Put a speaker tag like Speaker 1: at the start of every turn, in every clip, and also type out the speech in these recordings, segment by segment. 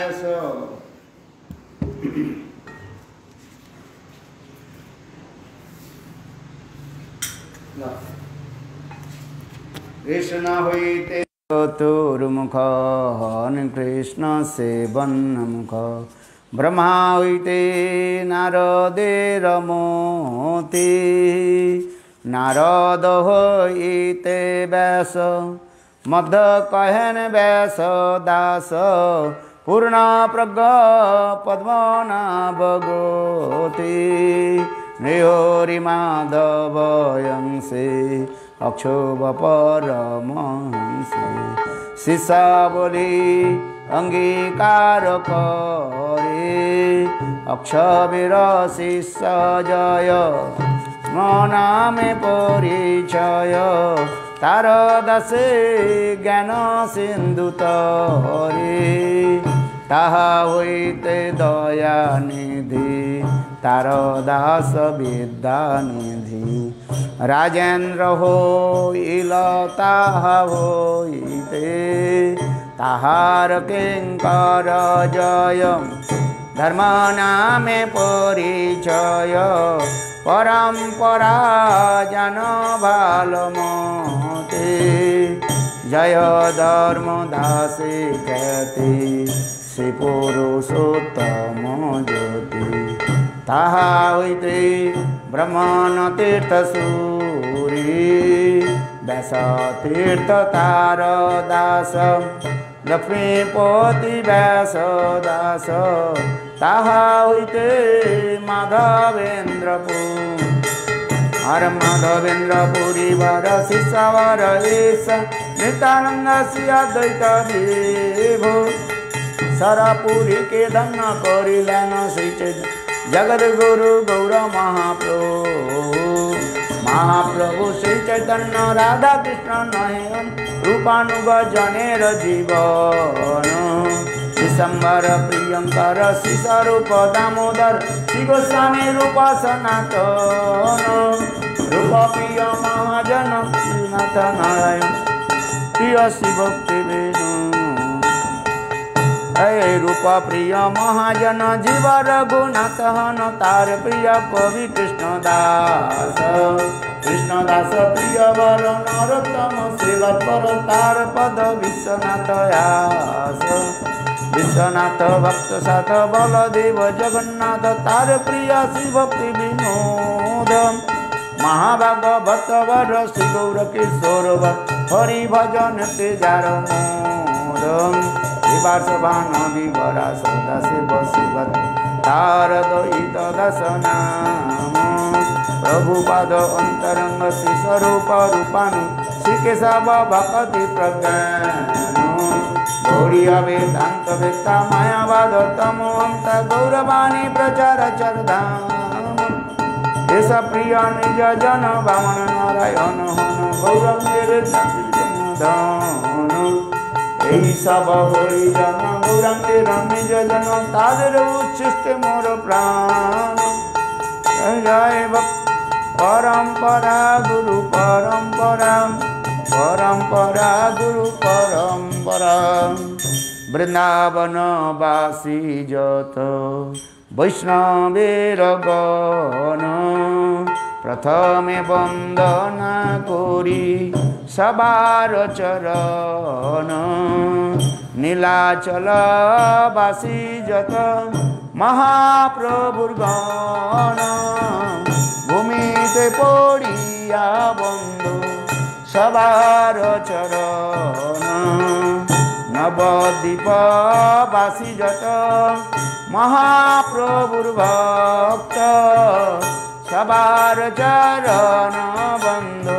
Speaker 1: ব্যাস কৃষ্ণ হইতে চতুর্মুখ কৃষ্ণ সেবন মুখ ব্রহ্মা হইতে নারদের মতি নারদ হইতে ব্যাস মধ্য কহেন ব্যাস দাস পূর্ণ প্রজ্ঞ পদ্মনাভ গোতি নৃহরি মাধবয়ংসে অক্ষোভ পরমহংসে শিষ্য বলি অঙ্গীকার করে অক্ষবীর শিষ্য জয় মনামে পরিচয় তার দাসে জ্ঞান সিন্ধু তরে তাহা হইতে দয়ানিধি তার দাস বিদ্যানিধি রাজেন্দ্র হইল তাহা হইতে তাহার কিঙ্কর জয় ধর্ম নামে পরিচয় পরম্পরা জান ভালো মতে জয় ধর্ম দাসে খ্যাতি শ্রী পুরুষোত্তম জ্যোতি তাহা হইতে ব্রহ্মণ তীর্থ সুরি ব্যাস তীর্থ তার দাস লক্ষ্মীপতি ব্যাস দাস তাহা হইতে মাধবেন্দ্রপুর আর মাধবেন্দ্রপুরী বর শিষ্যবর ঈশ নিত্যানন্দ শ্রীঅদ্বৈত দেব সরপুরী কে ধন্য করিলেন শ্রী জগৎ গুরু গৌর মহাপ্রভু শ্রী চৈতন্য রাধা কৃষ্ণ নয়ন রূপানুগ জনের জীবন দিসম্বর প্রিয়ঙ্কর শ্রী স্বরূপ দামোদর শ্রী গোস্বামী রূপ সনাতন রূপ প্রিয় মহাজন শ্রীনাথ নারায়ণ প্রিয় শিবক্তি বিষ্ণু रूप प्रिय महाजन जीव रघुनाथ हन तार प्रिय कवि कृष्णदास प्रिय वर नरोत्तम सेवा पर तार पद विश्वनाथ आस विश्वनाथ भक्त साथ बलदेव जगन्नाथ तार प्रिय शिवक्ति विनोद महाभागवत वर श्री गौर किशोर हरि भजन तेजार मोद शिवार्षभान विवरा सदा शिव शिवत तार द्वैत दश नाम प्रभुपाद अंतरंग श्री स्वरूप रूपानु श्री केशव भक्ति प्रज्ञान गौड़ीय वेदांत वेत्ता मायावाद तमो अंत गौरवाणी प्रचार चरधाम एस प्रिय निज जन वामन नारायण हन गौरंगेर धन এই সব হরিজন গৌরাঙ্গের নিজ জন তাদের উচ্ছিষ্টে মোর প্রাণ জয় পরম্পরা গুরু পরম্পরা পরম্পরা গুরু পরম্পরা বৃন্দাবন বাসী যত বৈষ্ণবের গণ প্রথমে বন্দনা করি সবার চরণ নীলাচল বাসী যত মহাপ্রভুর গণ ভূমিতে পড়িয়া বন্ধু সবার চরণ নবদ্বীপ বাসী যত মহাপ্রভুর ভক্ত সবার চরণ বন্ধু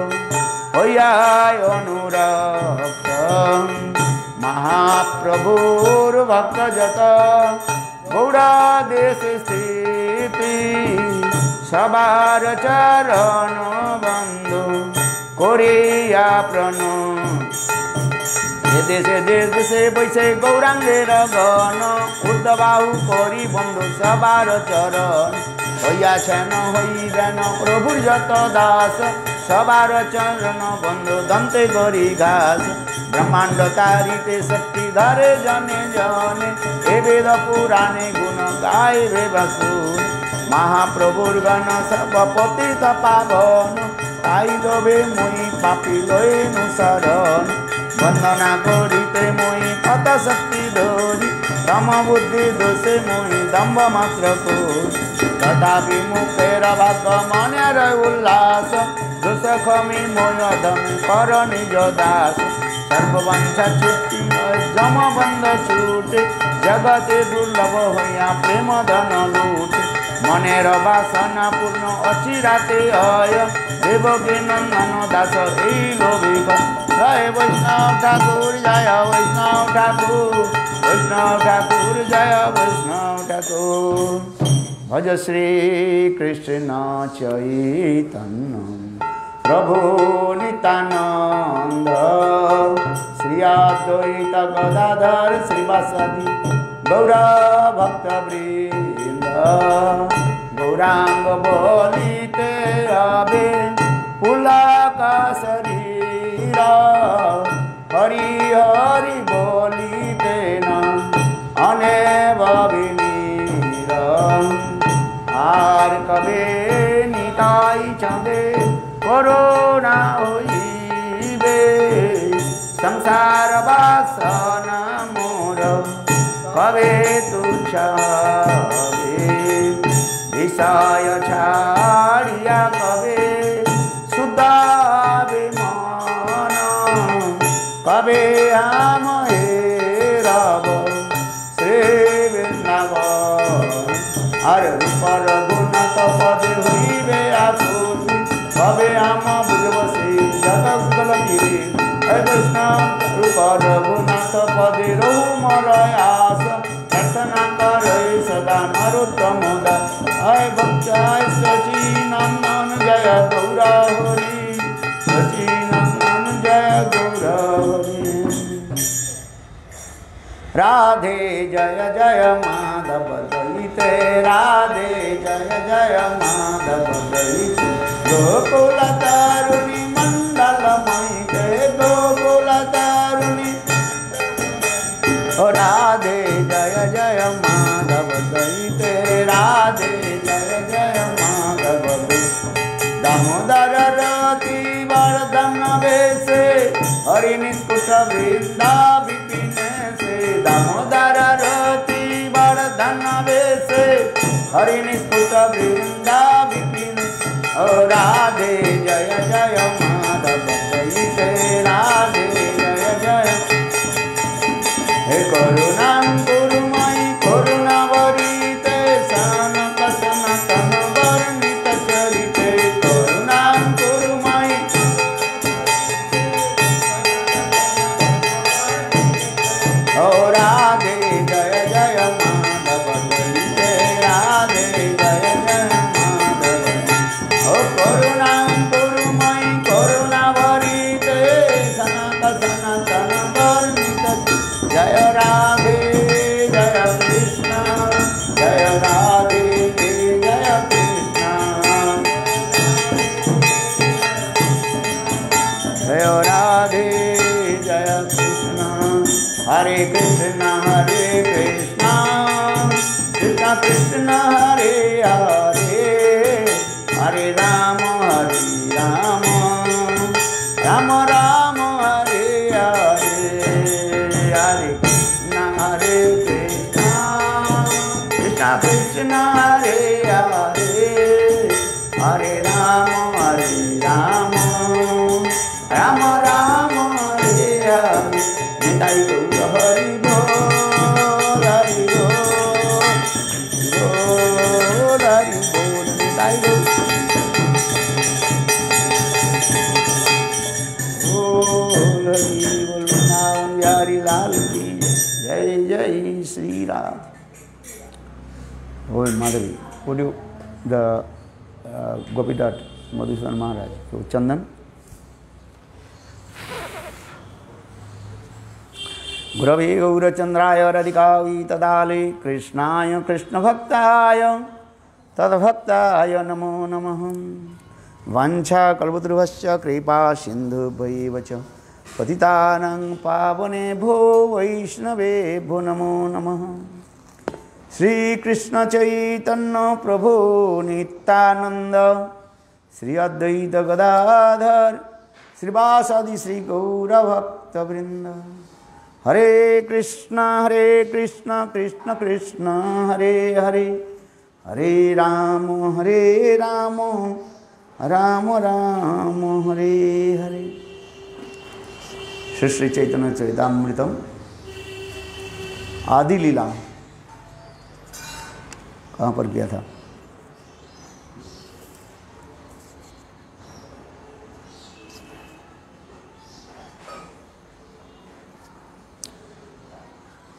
Speaker 1: হইয়ায় অনুরক্ত মহাপ্রভুর ভক্ত যত গৌড়া দেশে স্থিতি সবার চরণ বন্ধু করিয়া প্রণাম দেশে দেশ দেশে বৈশে গৌরাঙ্গের গণ উর্ধবাহু করি বন্ধু সবার চরণ হইয়াছেন হইবেন প্রভুর যত দাস সবার চরণ বন্ধু দন্তে গরি ঘাস ব্রহ্মাণ্ড তারিতে শক্তি ধরে জনে জনে এবে वेद पुराणे गुण गाइबे बसुर महाप्रभुर गण सब पतित पावन ताइलबे मुई पापी लयनु शरण वंदना करिते मुई कत शक्ति धरि तम बुद्धि दोषे मुई दम्भ मात्र कोरि तथापि मुखेर भाग मनेर उल्लास दोष खमी मोय दमी कर निज दास सर्ववंश छुट्टी जम बंध छूटे जगते दुर्लभ होया प्रेम धन लूटे मनेर वासना पूर्ण अचिराते अय देवकी नंदन दास एई लोभिक जय वैष्णव ठाकुर जय वैष्णव ठाकुर वैष्णव ठाकुर जय वैष्णव ठाकुर भज श्री कृष्ण चैतन्य प्रभु नित्यानंद श्री अद्वैत गदाधर श्रीवासदि गौर भक्तवृंद गौरांग बोलिते अबे पुलक शरीर हरि हरि बोलिते न अनेव विनीर आर कबे निताई चंदे कोरोना होइबे संसार वासना मोर कबे तुच्छाबे विषय छाड़िया कबे सुधाबे मन कबे हम हेरब श्री वृंदावन अरे रूपर गुण तपदे हुईबे आकुति कबे हम बुझब से जगल गिरे वैष्णव रूपर गुण तपदे रहु मोर आस प्रार्थना करे सदा नरोत्तम दास अय भक्त शची नंदन जय गौर हरि शची नंदन जय गौर हरि राधे जय जय माधव दलिते राधे जय जय माधव दलिते गोकुल तारुणी मंडल मयिते गोकुल तारुणी राधे जय जय माधव दलिते राधे जय जय माधव दामोदर रति वर्धन वेशे हरि निष्कुट वृंदा विपिन से दामोदर रति वर्धन वेशे हरि निष्कुट वृंदा विपिन राधे जय जय माधव दलिते राधे जय जय हे करुणा गुरुमयि करुणावरीते सनक सनातन वर्णित चरिते करुणा गुरुमयि ओ राधे जय जय माधव दलिते राधे जय जय माधव ओ करुणा गुरुमयि करुणावरीते सनक सनातन वर्णित जय राधे जय कृष्ण जय राधे जय कृष्ण जय राधे जय कृष्ण हरे कृष्ण कृष्ण कृष्ण हरे हरे हरे राम राम राम राम हरे हरे हरे कृष्ण कृष्ण कृष्ण हरे हरे हरे राम राम राम राम हरे हरे निताई गौर हरि बोल हरि बोल हरि बोल निताई गौर हरि बोल नाम यारी लाल की जय जय Shri Ram. Oh Madhavi, would you the Gopidat Madhusudan Maharaj, so Chandan. Gurave Gaurachandraya Radhikavi Tadale Krishnaya Krishna Bhaktaya Tadbhaktaya Namo Namaha Vancha Kalpatruvasya Kripa Sindhu Bhaivacha Patitanang Pavane Bho Vaishnave Bho Namo Namaha Shri Krishna Chaitanya प्रभु नित्यानंद, श्री अद्वैत गदाधर श्रीवासादि श्री गौर भक्त वृंद। हरे कृष्ण कृष्ण कृष्ण हरे हरे, हरे राम राम राम हरे हरे। श्री श्री चैतन्य चरितामृतम आदि लीला कहाँ पर किया था?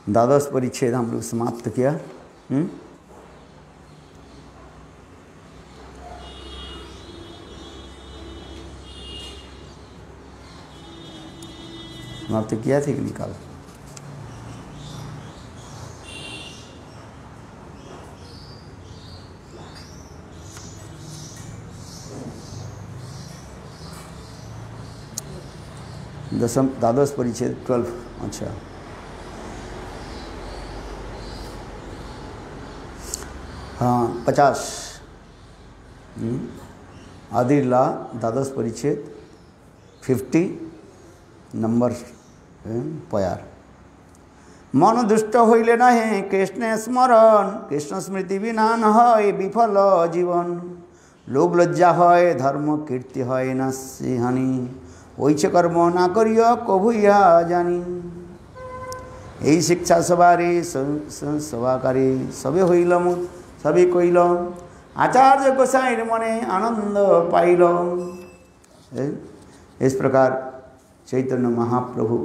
Speaker 1: द्वादश परिच्छेद हम लोग समाप्त किया। समाप्त किया थे कि निकाल? द्वादश परिच्छेद 12। अच्छा, हाँ 50 आदि लीला द्वादश परिच्छेद 50 नंबर पयार। मन दुष्ट होइले नहीं कृष्ण स्मरण, कृष्ण स्मृति बिना न है विफल जीवन। लोभ लज्जा है धर्म कीर्ति है न हानि, ओइछ कर्म ना करियो कभुया जानी। यही शिक्षा सवारे सभाकारी सबे होइल मुद सभी कइल, आचार्य गोसाई मने आनंद पाइल। इस प्रकार चैतन्य महाप्रभु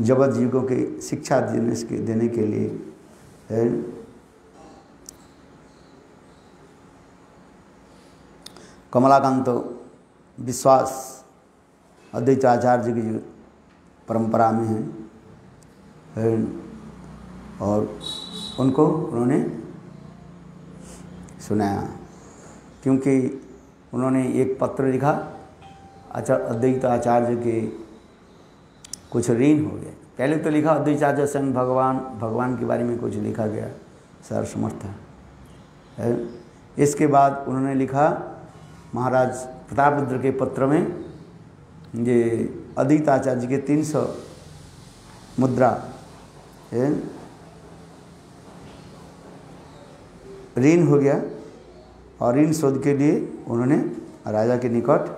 Speaker 1: जगत जीवों के शिक्षा देने के लिए कमलाकांत विश्वास अद्वैत आचार्य की जो परंपरा में है और उनको उन्होंने सुनाया, क्योंकि उन्होंने एक पत्र लिखा अद्वैत आचार्य के कुछ ऋण हो गए। पहले तो लिखा अद्वैत आचार्य संग भगवान के बारे में कुछ लिखा गया सर समर्थ है। इसके बाद उन्होंने लिखा महाराज प्रतापरुद्र के पत्र में ये अद्वैत आचार्य के 300 मुद्रा ऋण हो गया और ऋण शोध के लिए उन्होंने राजा के निकट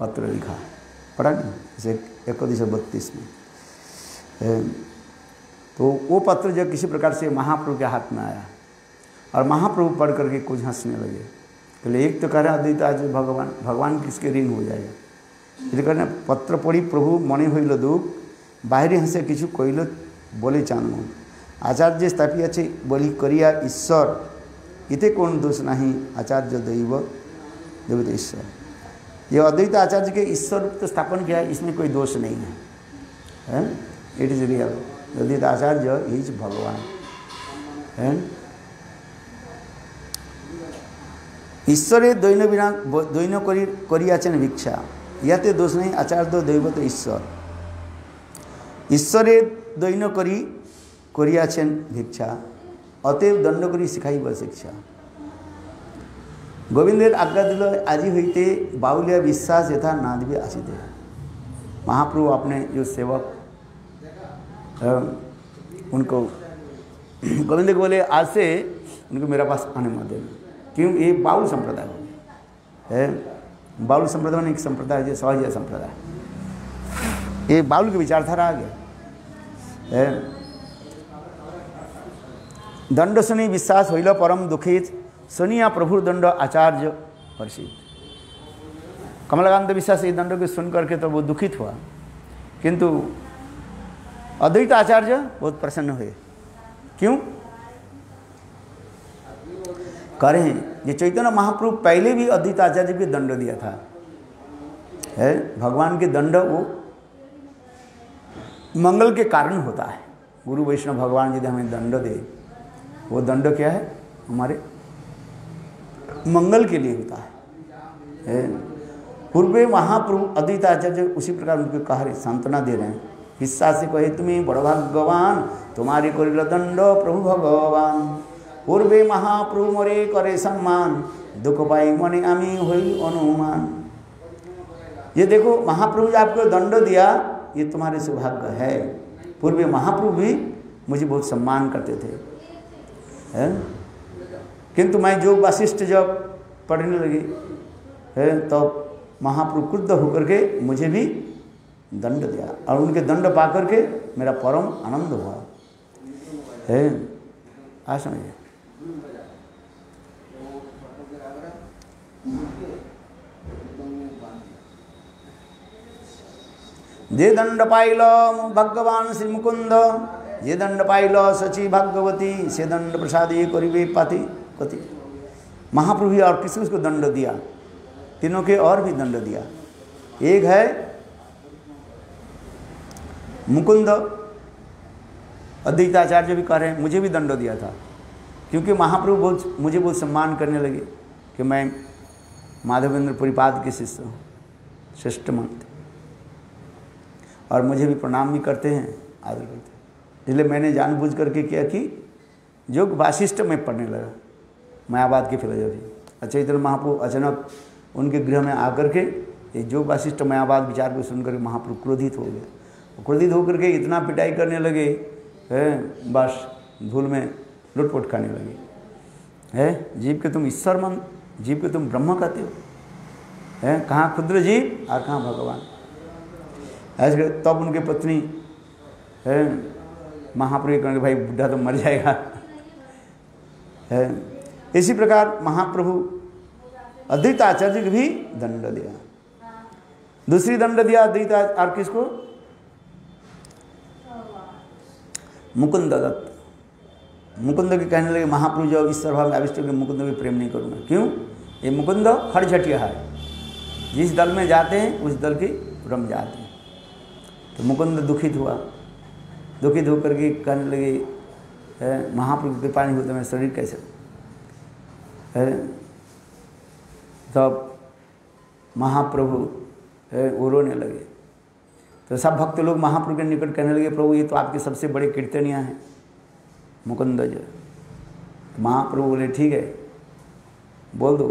Speaker 1: पत्र लिखा, पढ़ा नहीं जैसे 1932 में। तो वो पत्र जब किसी प्रकार से महाप्रभु के हाथ में आया और महाप्रभु पढ़ करके कुछ हंसने लगे। तो एक तो कह रहा अद्वैत आचार्य भगवान किसके ऋण हो जाएगा, ये कहना पत्र पढ़ी प्रभु मने हईल दुख बाहरी हंसे किछु कइल बोले चांद आचार्य स्थापी अच्छे बोली करिया ईश्वर इते कौन दोष नहीं, आचार्य दैव देवत ईश्वर। ये अद्वैत आचार्य के ईश्वर रूप तो स्थापन किया है, इसमें कोई दोष नहीं है। It is real, Advaita Acharya is भगवान है। ईश्वरे दैन्य बिना दैन्य करियाছেন भिक्षा, याते दोष नहीं, आचार्य दैवत ईश्वर। ईश्वरे दैन्य करियाছেন भिक्षा, अतएव दंड करी शिखाइब शिक्षा। गोविंदेर आज्ञा दिल आजी होते बाउलिया विश्वास यथा नादबी आसिदे। महाप्रभु अपने जो सेवक उनको गोविंद को बोले आज से उनको मेरे पास आने मत देना, क्यों ये बाउल संप्रदाय हो गया है। बाउल संप्रदाय में एक संप्रदाय है सहज संप्रदाय, ये बाउल की विचारधारा आ गया है। दंड सुनी विश्वास होइल परम दुखित, सुनिया प्रभु दंड आचार्य हर्षित। कमलाकांत विश्वास ये दंड को सुन करके तो वो दुखित हुआ, किंतु अद्वैत आचार्य बहुत प्रसन्न हुए। क्यों करें, ये चैतन्य महाप्रभु पहले भी अद्वैत आचार्य को दंड दिया था है। भगवान के दंड वो मंगल के कारण होता है। गुरु वैष्णव भगवान यदि हमें दंड दे, वो दंड क्या है, हमारे मंगल के लिए होता है। पूर्व महाप्रभु अद्वैत आचार्य उसी प्रकार उनको कह रहे सांत्वना दे रहे हैं हिस्सा से कहे तुम्हें बड़ भाग्यवान तुम्हारी करिल दंड प्रभु भगवान पूर्वे महाप्रभु मोरे करे सम्मान दुख पाई मने आमी हुई अनुमान। ये देखो महाप्रभु जी आपको दंड दिया, ये तुम्हारे सौभाग्य है। पूर्व महाप्रभु भी मुझे बहुत सम्मान करते थे, है? किंतु मैं योग वासिष्ठ जब पढ़ने लगी है तो महाप्रभु क्रुद्ध होकर के मुझे भी दंड दिया और उनके दंड पा करके मेरा परम आनंद हुआ है। आ समझिए, जे दंड पाइल भगवान श्री मुकुंद जे दंड पाइल सची भागवती से दंड प्रसाद ये करिवे पाति कति। महाप्रभु और किसी उसको दंड दिया, तीनों के और भी दंड दिया। एक है मुकुंद, अद्वैताचार्य भी कह रहे हैं मुझे भी दंड दिया था, क्योंकि महाप्रभु मुझे बहुत सम्मान करने लगे कि मैं माधवेंद्र पुरीपाद के शिष्य हूँ, श्रेष्ठ मानते और मुझे भी प्रणाम भी करते हैं, आदर करते हैं। इसलिए मैंने जानबूझ करके किया कि योग वासिष्ठ में पढ़ने लगा, मायावाद की फिलोसफी। चैतन्य महाप्रभु अचानक उनके गृह में आकर के ये योग वासिष्ठ मायावाद विचार को सुनकर महाप्रभु क्रोधित हो गए। क्रोधित होकर के इतना पिटाई करने लगे, बस धूल में लुटपुट खाने लगे। है जीव के तुम ईश्वर मान, जीव के तुम ब्रह्म कहते हो, है कहाँ क्षुद्र जीव और कहाँ भगवान। ऐसे तब उनके पत्नी है महाप्रभु कहेंगे भाई बुढ़ा तो मर जाएगा, है। इसी प्रकार महाप्रभु अद्वैताचार्य को भी दंड दिया। दूसरी दंड दिया अद्वैताचार्य और किसको? मुकुंद दत्त। मुकुंद के कहने लगे महाप्रभु जब ईश्वर भाव में आविष्ट हो मुकुंद भी प्रेम नहीं करूँगा। क्यों? ये मुकुंद खड़झटिया है, जिस दल में जाते हैं उस दल के रम जाते हैं। तो मुकुंद दुखित हुआ, दुखित होकर के कहने लगे महाप्रभु कृपा नहीं होता मेरा शरीर कैसे है। तब महाप्रभु वो रोने लगे। तो सब भक्त लोग महाप्रभु के निकट कहने लगे प्रभु ये तो आपके सबसे बड़े कीर्तनिया हैं मुकुंद जो। महाप्रभु बोले ठीक है बोल दो,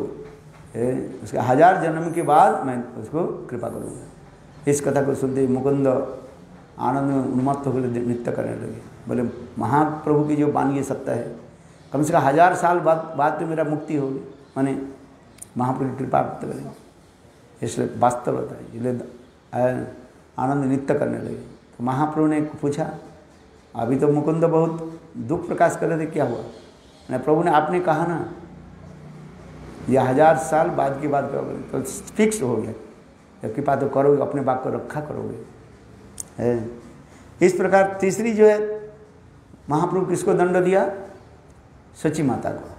Speaker 1: उसके 1000 जन्म के बाद मैं उसको कृपा करूँगा। इस कथा को सुनते ही मुकुंद आनंद में उन्मत्त होकर नृत्य करने लगे। बोले महाप्रभु की जो वाणी सत्य है, कम से कम 1000 साल बाद तो मेरा मुक्ति होगी, माने महाप्रभु की कृपा प्राप्त करेंगे, इसलिए वास्तव होता है। इसलिए आनंद नृत्य करने लगे। तो महाप्रभु ने पूछा अभी तो मुकुंद बहुत दुख प्रकाश कर रहे थे, क्या हुआ? मैं प्रभु ने आपने कहा ना यह 1000 साल बाद की बात करोगे तो फिक्स हो गया, जब कृपा तो करोगे, अपने बात को रखा करोगे, है। इस प्रकार तीसरी जो है महाप्रभु किसको दंड दिया? सची माता को।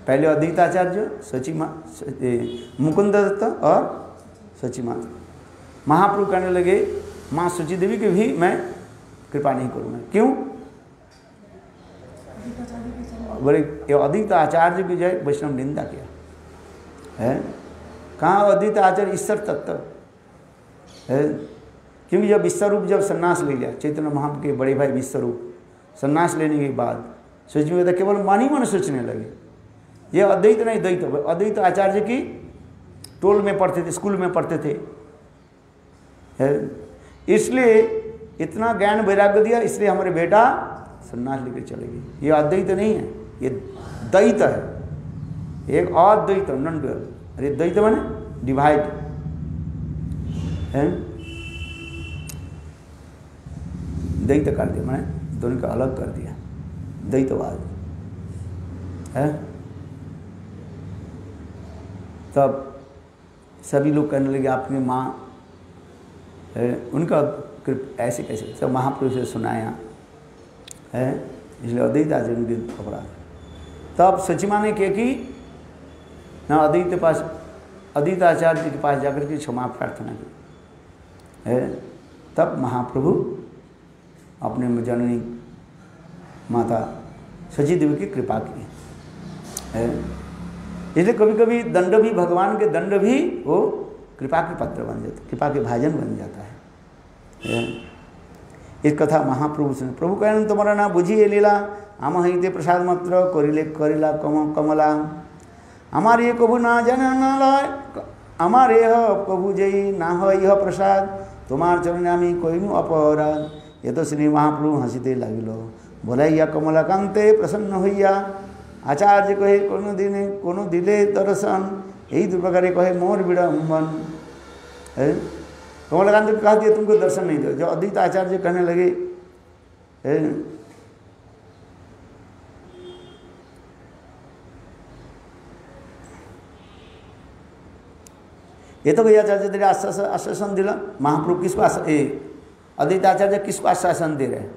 Speaker 1: पहले अद्वैताचार्य, सची मुकुंद दत्त और सची माता। महाप्रभु कहने लगे माँ सची देवी की भी मैं कृपा नहीं करूँगा। क्यों? बोले अद्वैत आचार्य की जय वैष्णव निंदा किया है। कहाँ अद्वैत आचार्य ईश्वर तत्व है। क्योंकि जब विश्वरूप जब संन्यास ले लिया, चैतन्य महाप्रभु के बड़े भाई विश्वरूप संन्यास लेने के बाद सोच में केवल मन ही मन सोचने लगे। ये अद्वैत नहीं द्वैत, अद्वैत आचार्य की टोल में पढ़ते थे, स्कूल में पढ़ते थे, है। इसलिए इतना ज्ञान वैराग्य दिया, इसलिए हमारे बेटा संन्यास लेकर चले गए। ये अद्वैत नहीं है, ये द्वैत है। एक अद्वैत नॉन डुअल, अरे द्वैत माने डिवाइड है, द्वैत कर दिया, मैंने दोनों को अलग कर दिया, द्वैतवाद है। तब सभी लोग कहने लगे आपने माँ उनका ऐसे कैसे, सब महापुरुष से सुनाया है, इसलिए अद्वैत आचार्य उनके अपराध। तब सची माँ ने किया कि ना अद्वैत आचार्य के पास जाकर के क्षमा प्रार्थना की है। तब महाप्रभु अपने जननी माता सची देवी की कृपा की है। इसलिए कभी कभी दंड भी, भगवान के दंड भी वो कृपा के पत्र बन जाते, कृपा के भाजन बन जाता है। इस कथा महाप्रभु सुने। प्रभु कहन तुम्हारा ना बुझिए लीला आम हईते प्रसाद मात्र करिले करिला कमला आमार ये कभु ना जाने ना लय आमार यह कभु जई ना हो यह प्रसाद तुम्हार चरणे आमी कइनु अपराध। ये तो श्री महाप्रभु हंसीते लगिल बोलाइया कमलाकांते प्रसन्न हइया आचार्य कहे कोनो दिले दर्शन यही दो प्रकार कहे मोर विडम्बन है। कमलाकांत को कहा दिया तुमको दर्शन नहीं दो। जो अद्वैत आचार्य कहने लगे ये तो कोई आचार्य तेरे आश्वासन दिला। महाप्रभु किसको अद्वैत आचार्य किसको आश्वासन दे रहे हैं?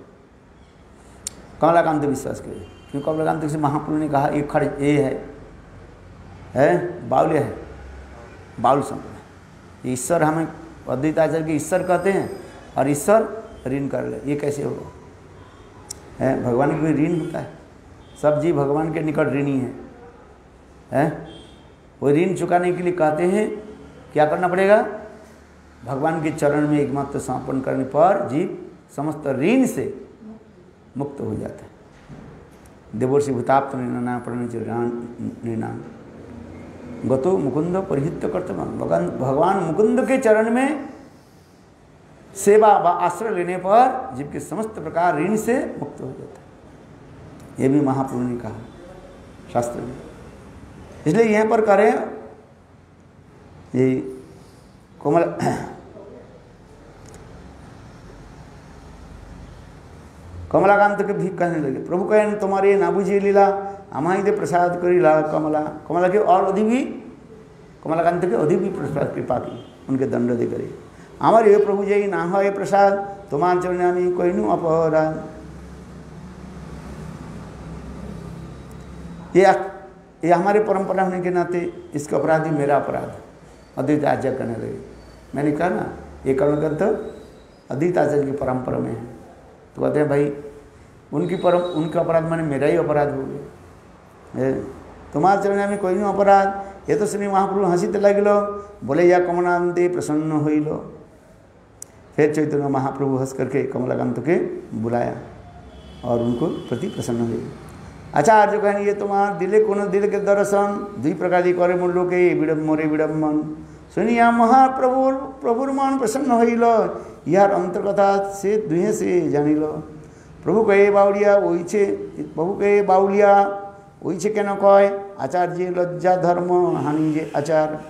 Speaker 1: कमलाकांत विश्वास के। क्योंकि कमलाकांत से महाप्रभु ने कहा ये खड़ ये है बाउल्य है बाउल संप्रदाय। ईश्वर हमें अद्वैत आचार्य के ईश्वर कहते हैं और ईश्वर ऋण कर ले, ये कैसे होगा? है भगवान की कोई ऋण होता है? सब जीव भगवान के निकट ऋणी है। वो ऋण चुकाने के लिए कहते हैं क्या करना पड़ेगा? भगवान के चरण में एकमात्र समर्पण करने पर जीव समस्त ऋण से मुक्त हो जाता है। देवर्षि भूताप्त निर्णा प्रणिनाम गतो मुकुंद परिहित कर्तव्य। भगवान मुकुंद के चरण में सेवा व आश्रय लेने पर जीव के समस्त प्रकार ऋण से मुक्त हो जाता है। ये भी महाप्रभु ने कहा शास्त्र में। इसलिए यहाँ पर करें ये कमलाकांत के भी कहने लगे प्रभु कहन तुम्हारे ना बुझे लीला आमाई दे प्रसाद करीला कमला के और अधिक भी कमलाकांत के अधिक भी प्रसाद कृपा की उनके दंड दे करे आमार ये प्रभु जय ना हो ये प्रसाद तुम्हार चरणामी कोइनु अपराध। ये हमारे परंपरा होने के नाते इसका अपराधी मेरा अपराध। अद्वैत आचार्य करने लगे। मैंने कहा ना ये कर्मकर्ता अद्वैत आचार्य की परंपरा में है। तो कहते हैं भाई उनका अपराध माने मेरा ही अपराध हो गया। तुम्हारे चरण में कोई नहीं अपराध। ये तो श्री महाप्रभु हंसीते लगिलो बोले या कमलाकांते प्रसन्न होइलो। फिर चैतन्य महाप्रभु हंस करके कमलाकांत के बुलाया और उनको प्रति प्रसन्न हुए। आचार्य कहने ये तुम्हार दिले कोनो दिल के दर्शन दुई प्रकार की करे मूल्य के मोरे विडम्बन सुनिया महाप्रभुर मन प्रसन्न होइल यार अंतर्कथा से दुहे से जानिल। प्रभु कहे बाउलिया ओइछे प्रभु कहे बाउलिया ओइछे केन कय आचार्य लज्जा धर्म हानि जे आचार।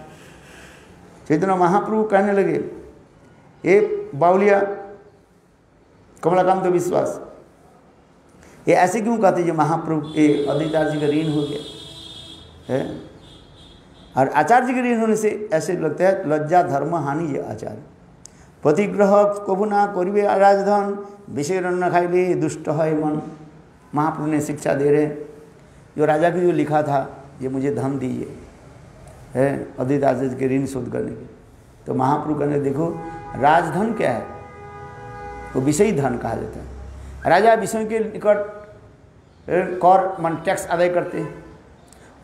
Speaker 1: चैतन्य महाप्रभु कहने लगे ये बाउलिया कमलाकांत विश्वास ये ऐसे क्यों कहते जो महाप्रभु ये अद्वैत आचार्य का ऋण हो गया है। और आचार्य के ऋण होने से ऐसे लगता है लज्जा धर्म हानि ये आचार। प्रतिग्रह कभु ना करिबे राजधन विषय न खाइले दुष्ट है मन। महाप्रभु ने शिक्षा दे रहे जो राजा की जो लिखा था ये मुझे धन दीजिए है अद्वैत आचार्य के ऋण शोध करने की। तो महाप्रभु कहने देखो राजधन क्या है? वो विषयी धन कहा जाता है। राजा विषयों के निकट कर मन टैक्स अदा करते हैं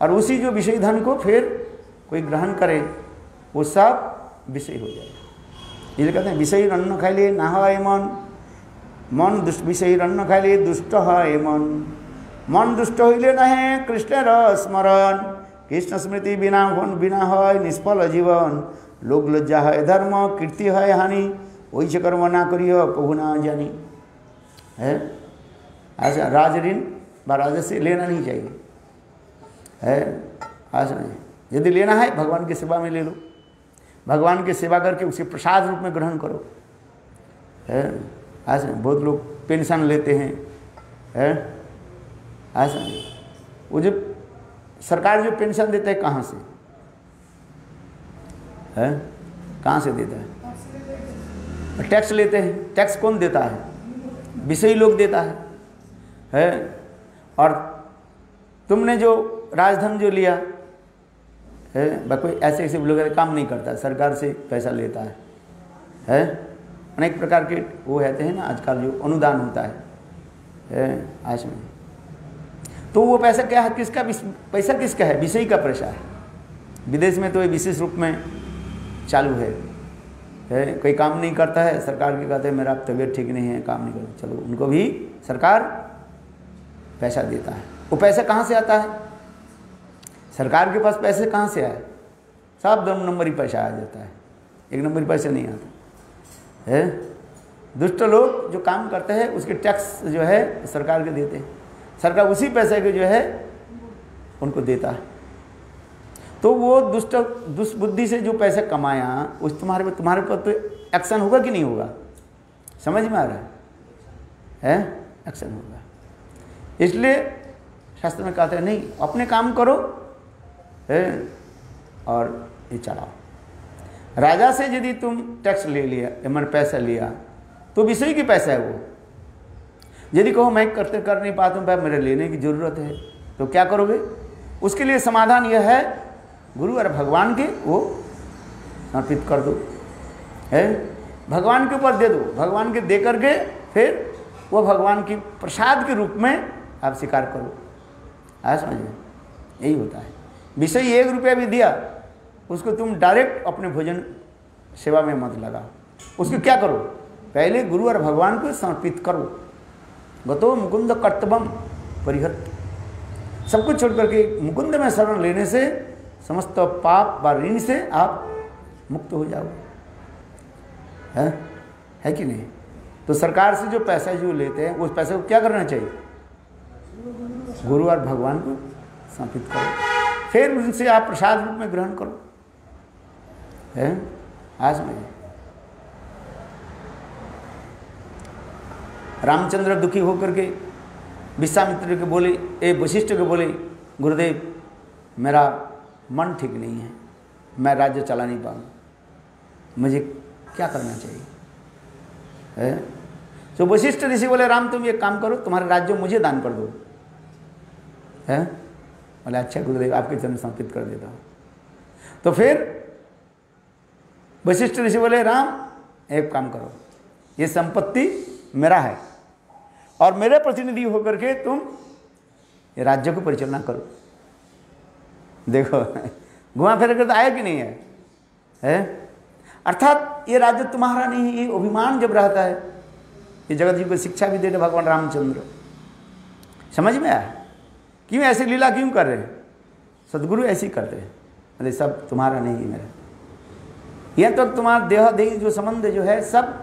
Speaker 1: और उसी जो विषयी धन को फिर कोई ग्रहण करे वो सब विषय हो जाएगा। इसलिए कहते हैं विषयी अन्न खाइले ना है मन दुष्ट विषयी अन्न खाइले दुष्ट है मन दुष्ट होइले ना है कृष्ण स्मरण कृष्ण स्मृति बिना है निष्फल जीवन लोग लज्जा है धर्म कीर्ति है हानि वही से कर्म ना करियो कभु ना जानी है। ऐसा राज ऋण व राजा से लेना नहीं चाहिए है। ऐसा नहीं यदि लेना है भगवान की सेवा में ले लो। भगवान की सेवा करके उसे प्रसाद रूप में ग्रहण करो है। ऐसा बहुत लोग पेंशन लेते हैं है। ऐसा नहीं वो जो सरकार जो पेंशन देता है कहाँ से है? कहाँ से देता है? टैक्स लेते हैं। टैक्स कौन देता है? विषयी लोग देता है। और तुमने जो राजधन जो लिया है कोई ऐसे ऐसे लोग काम नहीं करता सरकार से पैसा लेता है। अनेक प्रकार के वो रहते हैं ना आजकल जो अनुदान होता है आज में। तो वो पैसा क्या है? किसका पैसा किसका है? विषयी का पैसा है। विदेश में तो ये विशेष रूप में चालू है है, कोई काम नहीं करता है, सरकार के कहते हैं मेरा तबीयत ठीक नहीं है, काम नहीं करता, चलो उनको भी सरकार पैसा देता है। वो पैसा कहाँ से आता है? सरकार के पास पैसे कहाँ से आए? सब 2 नंबरी पैसा आ जाता है, 1 नंबरी पैसा नहीं आता है। दुष्ट लोग जो काम करते हैं उसके टैक्स जो है सरकार के देते हैं, सरकार उसी पैसे के जो है उनको देता है। तो वो दुष्बुद्धि से जो पैसे कमाया उस तुम्हारे पर तो एक्शन होगा कि नहीं होगा? समझ में आ रहा है? एक्शन होगा। इसलिए शास्त्र में कहते हैं नहीं, अपने काम करो है और ये चलाओ। राजा से यदि तुम टैक्स ले लिया, मैंने पैसा लिया, तो विषय की पैसा है वो। यदि कहो मैं कर नहीं पाता हूँ भाई, मेरे लेने की ज़रूरत है, तो क्या करोगे? उसके लिए समाधान यह है, गुरु और भगवान के वो समर्पित कर दो, है भगवान के ऊपर दे दो। भगवान के दे करके फिर वो भगवान की प्रसाद के रूप में आप स्वीकार करो। समझ में? यही होता है। विषय 1 रुपया भी दिया, उसको तुम डायरेक्ट अपने भोजन सेवा में मत लगाओ। उसको क्या करो? पहले गुरु और भगवान को समर्पित करो। गतो मुकुंद कर्तव्यम परिहत। सब कुछ छोड़ करके मुकुंद में शरण लेने से समस्त पाप व ऋण से आप मुक्त हो जाओ, है कि नहीं? तो सरकार से जो पैसा जो लेते हैं उस पैसे को क्या करना चाहिए? गुरु और भगवान को समर्पित करो, फिर उनसे आप प्रसाद रूप में ग्रहण करो, है। आज में रामचंद्र दुखी होकर के विश्वामित्र के बोले, वशिष्ठ के बोले, गुरुदेव मेरा मन ठीक नहीं है, मैं राज्य चला नहीं पाऊँ, मुझे क्या करना चाहिए, है? तो वशिष्ठ ऋषि बोले, राम तुम एक काम करो, तुम्हारे राज्य मुझे दान कर दो, है? बोले अच्छा गुरुदेव, आपके चरण समर्पित कर देता हूँ। तो फिर वशिष्ठ ऋषि बोले, राम एक काम करो, ये संपत्ति मेरा है और मेरे प्रतिनिधि होकर के तुम ये राज्य को परिचालना करो। देखो घुमा फिर कर तो आया कि नहीं है? अर्थात ये राज्य तुम्हारा नहीं, ये अभिमान जब रहता है। ये जगत जी को शिक्षा भी दे रहे भगवान रामचंद्र। समझ में आया क्यों ऐसी लीला क्यों कर रहे हैं? सदगुरु ऐसे ही करते हैं, अरे सब तुम्हारा नहीं है मेरा। यह तो तुम्हारा देह देही जो संबंध जो है सब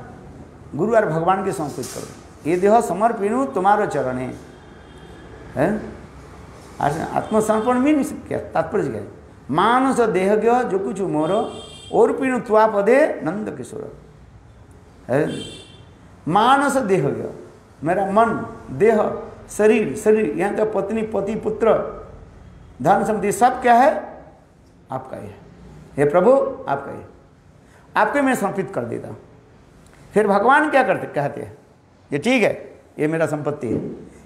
Speaker 1: गुरु और भगवान के समर्पित करो। ये देह समर्पिणु तुम्हारो चरण है। आत्मसमर्पण मीन्स क्या? तात्पर्य क्या है? मानस देह गयो जो कुछ मोरो और पिणु त्वा पदे नंद किशोर है। मानस देह गयो, मेरा मन, देह, शरीर, यहाँ तक पत्नी, पति, पुत्र, धन संपत्ति सब क्या है? आपका ही है। हे प्रभु आपका ही, आपके मैं समर्पित कर देता हूँ। फिर भगवान क्या करते कहते हैं, ये ठीक है, ये मेरा संपत्ति है,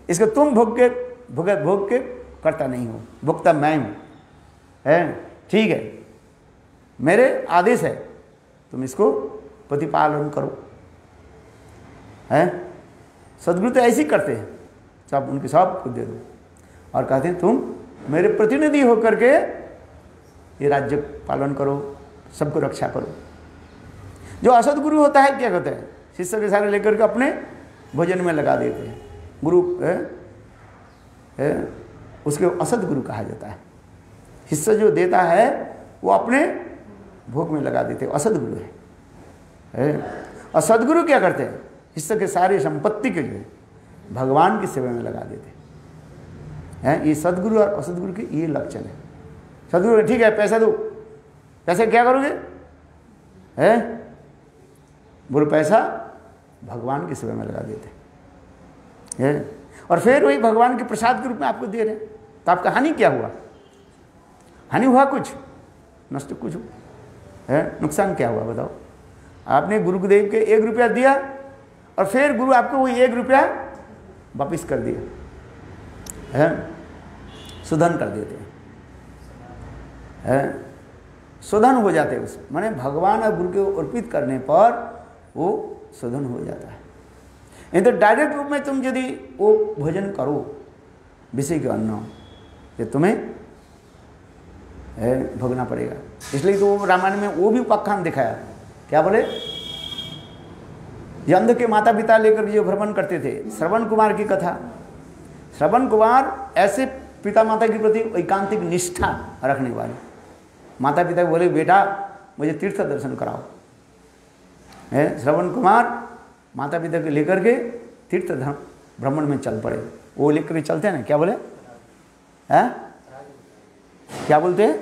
Speaker 1: इसको तुम भोग के करता नहीं हो, भुगता मैं हूँ, है ठीक है, मेरे आदेश है, तुम इसको प्रतिपालन करो, है। सदगुरु तो ऐसे ही करते हैं, सब उनके सब को दे दो और कहते हैं तुम मेरे प्रतिनिधि होकर के ये राज्य पालन करो, सबको रक्षा करो। जो असदगुरु होता है क्या कहते हैं? शिष्य के सारे लेकर के अपने भोजन में लगा देते हैं। गुरु है उसके असदगुरु कहा जाता है। हिस्सा जो देता है वो अपने भोग में लगा देते हैं, असदगुरु है। और सदगुरु क्या करते हैं? हिस्से के सारी संपत्ति के जो है भगवान की सेवा में लगा देते हैं। ये सदगुरु और असदगुरु के ये लक्षण है। सदगुरु ठीक है पैसा दो, पैसे क्या करोगे? है बोलो पैसा भगवान की सेवा में लगा देते हैं। और फिर वही भगवान के प्रसाद के रूप में आपको दे रहे हैं, तो आपका हानि क्या हुआ? हानि हुआ कुछ, नष्ट कुछ है, नुकसान क्या हुआ बताओ? आपने गुरुदेव के 1 रुपया दिया और फिर गुरु आपको वही 1 रुपया वापिस कर दिया, है शोधन कर देते हैं, शोधन हो जाते हैं उसमें, माने भगवान और गुरु को अर्पित करने पर वो शोधन हो जाता है। नहीं तो डायरेक्ट रूप में तुम यदि वो भोजन करो विषय के अन्न, ये तुम्हें भोगना पड़ेगा। इसलिए तो रामायण में वो भी उपाख्यान दिखाया, क्या बोले? ये अंध के माता पिता लेकर जो भ्रमण करते थे, श्रवण कुमार की कथा। श्रवण कुमार ऐसे पिता माता के प्रति एकांतिक निष्ठा रखने वाले, माता पिता को बोले बेटा मुझे तीर्थ दर्शन कराओ, है श्रवण कुमार माता पिता को लेकर के तीर्थ भ्रमण में चल पड़े। वो लेकर के चलते हैं ना, क्या बोले हैं, क्या बोलते हैं,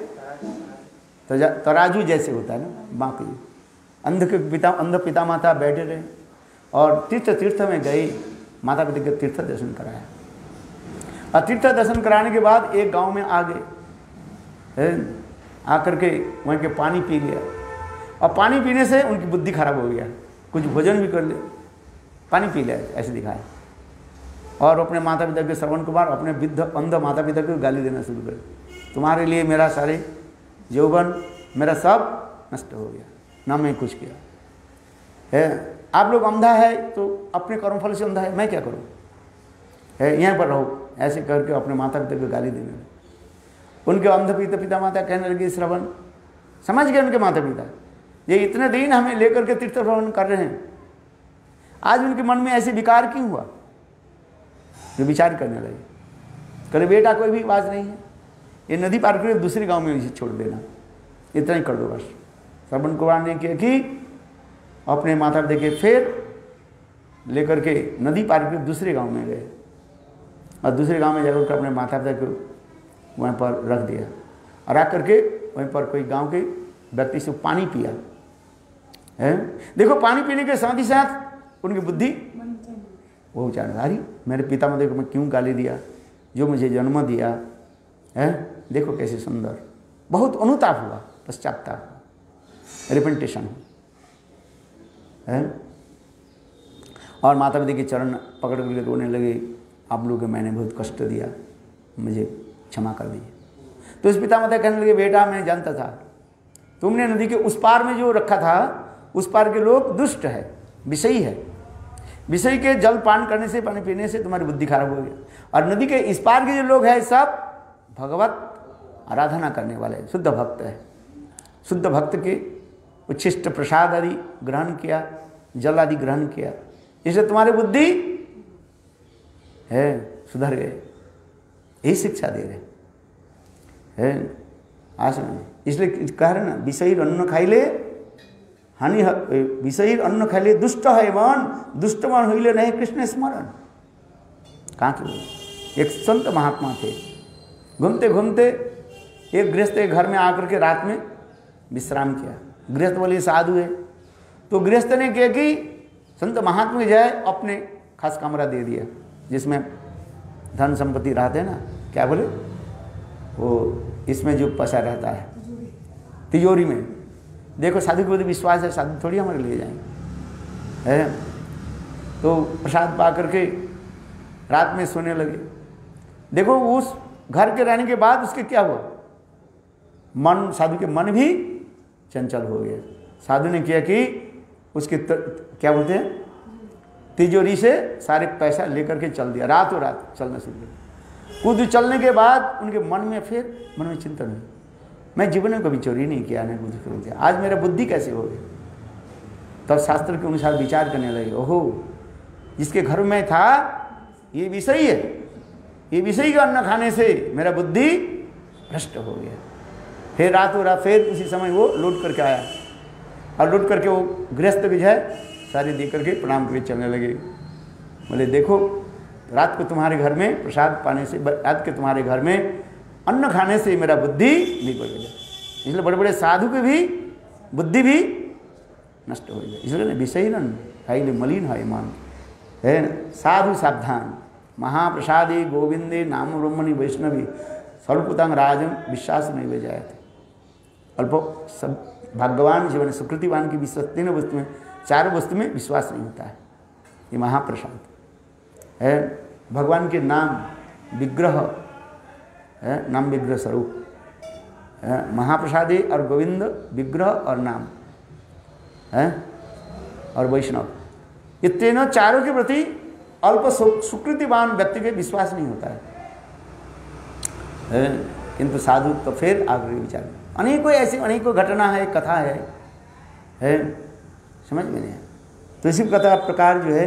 Speaker 1: तराजू जैसे होता है ना, बाकी अंध पिता माता बैठे रहे और तीर्थ में गए, माता पिता के तीर्थ दर्शन कराया। और तीर्थ दर्शन कराने के बाद एक गांव में आ गए, आकर के वहीं के पानी पी लिया और पानी पीने से उनकी बुद्धि खराब हो गया, कुछ भोजन भी कर ले, पानी पी लिया ऐसे दिखाया। और अपने माता पिता के, श्रवण कुमार अपने वृद्ध अंध माता पिता को गाली देना शुरू कर, तुम्हारे लिए मेरा सारे यौवन मेरा सब नष्ट हो गया, ना मैं कुछ किया है। आप लोग अंधा है तो अपने कर्मफल से अंधा है, मैं क्या करूं, है यहाँ पर रहो, ऐसे करके अपने माता पिता को गाली देने लगे। उनके अंध पिता माता कहने लगे, श्रवण समझ गए उनके माता पिता, ये इतने दिन हमें लेकर के तीर्थ भ्रमण कर रहे हैं, आज उनके मन में ऐसे विकार क्यों हुआ। जो विचार करने लगे, करे बेटा कोई भी आवाज़ नहीं है, ये नदी पार करके दूसरे गांव में इसे छोड़ देना, इतना ही कर दो बस। श्रवण कुमार ने किया कि अपने माता पिता के फिर लेकर के नदी पार करके दूसरे गांव में गए और दूसरे गांव में जाकर अपने माता पिता को वहीं पर रख दिया और आकर के वहीं पर कोई गांव के व्यक्ति से पानी पिया है। देखो पानी पीने के साथ ही साथ उनकी बुद्धि वो विचार, अरे मेरे पिता माता को मैं क्यों गाली दिया, जो मुझे जन्म दिया है, देखो कैसे सुंदर, बहुत अनुताप हुआ, पश्चाताप, रिपेंटेशन है। और माता पिता के चरण पकड़ करके रोने लगे, आप लोगों को मैंने बहुत कष्ट दिया, मुझे क्षमा कर दीजिए। तो इस पिता माता कहने लगे, बेटा मैं जानता था तुमने नदी के उस पार में जो रखा था, उस पार के लोग दुष्ट है, विषयी है, विषय के जल पान करने से, पानी पीने से तुम्हारी बुद्धि खराब हो गई। और नदी के इस पार के जो लोग हैं सब भगवत आराधना करने वाले, शुद्ध भक्त है, शुद्ध भक्त के उच्छिष्ट प्रसाद आदि ग्रहण किया, जल आदि ग्रहण किया, इसलिए तुम्हारी बुद्धि है सुधर गए, यही शिक्षा दे रहे हैं आश्रम। इसलिए कह रहे ना, विषयी अन्न खाई ले हानि, विषयी अन्न खाइले दुष्ट है मन, दुष्ट मन होइले नहीं कृष्ण स्मरण। कहाँ के एक संत महात्मा थे, घूमते घूमते एक गृहस्थ के घर में आकर के रात में विश्राम किया। गृहस्थ बोले साधु है, तो गृहस्थ ने किया कि संत महात्मा की जाए अपने खास कमरा दे दिया, जिसमें धन संपत्ति रहते हैं ना, क्या बोले वो, इसमें जो पैसा रहता है तिजोरी में। देखो साधु के प्रति विश्वास है, साधु थोड़ी हमारे ले जाएंगे है। तो प्रसाद पा करके रात में सोने लगे। देखो उस घर के रहने के बाद उसके क्या हुआ, मन, साधु के मन भी चंचल हो गए। साधु ने किया कि उसके क्या बोलते हैं, तिजोरी से सारे पैसा लेकर के चल दिया, रातों रात चलना शुरू किया। खुद चलने के बाद उनके मन में फिर मन में चिंतन हुई, मैं जीवन में कभी चोरी नहीं किया, नहीं कुछ नहीं किया, आज मेरा बुद्धि कैसे हो गई। तब शास्त्र के अनुसार विचार करने लगे, ओहो जिसके घर में था ये विषय है, ये विषय का अन्न खाने से मेरा बुद्धि भ्रष्ट हो गया। फिर रातों रात फिर उसी समय वो लौट करके आया और लौट करके वो गृहस्थ भी है सारे दे करके प्रणाम करके चलने लगे। बोले देखो रात को तुम्हारे घर में प्रसाद पाने से, रात के तुम्हारे घर में अन्न खाने से मेरा बुद्धि बिगड़ गया। इसलिए बड़े बड़े साधु की भी बुद्धि भी नष्ट हो गई। इसलिए विषय न खाइले मलिन है मन है। साधु सावधान, महाप्रसादी गोविंदे नाम ब्रह्मणि वैष्णवी सर्वपुतांग राजन विश्वास नहीं वे जाए थे। अल्प सब भाग्यवान जीवन सुकृतिवान की विश्वास, तीनों वस्तु में, चारों वस्तु में विश्वास नहीं होता है। ये महाप्रसाद है, भगवान के नाम विग्रह है, नाम विग्रह स्वरूप है। महाप्रसादी और गोविंद विग्रह और नाम है और वैष्णव, ये तीनों चारों के प्रति अल्प सुकृतिवान व्यक्ति के विश्वास नहीं होता है। किंतु साधु तो फिर आगे विचार, अनेकों ऐसी अनेकों घटना है, कथा है समझ में नहीं है। तो इसी कथा प्रकार जो है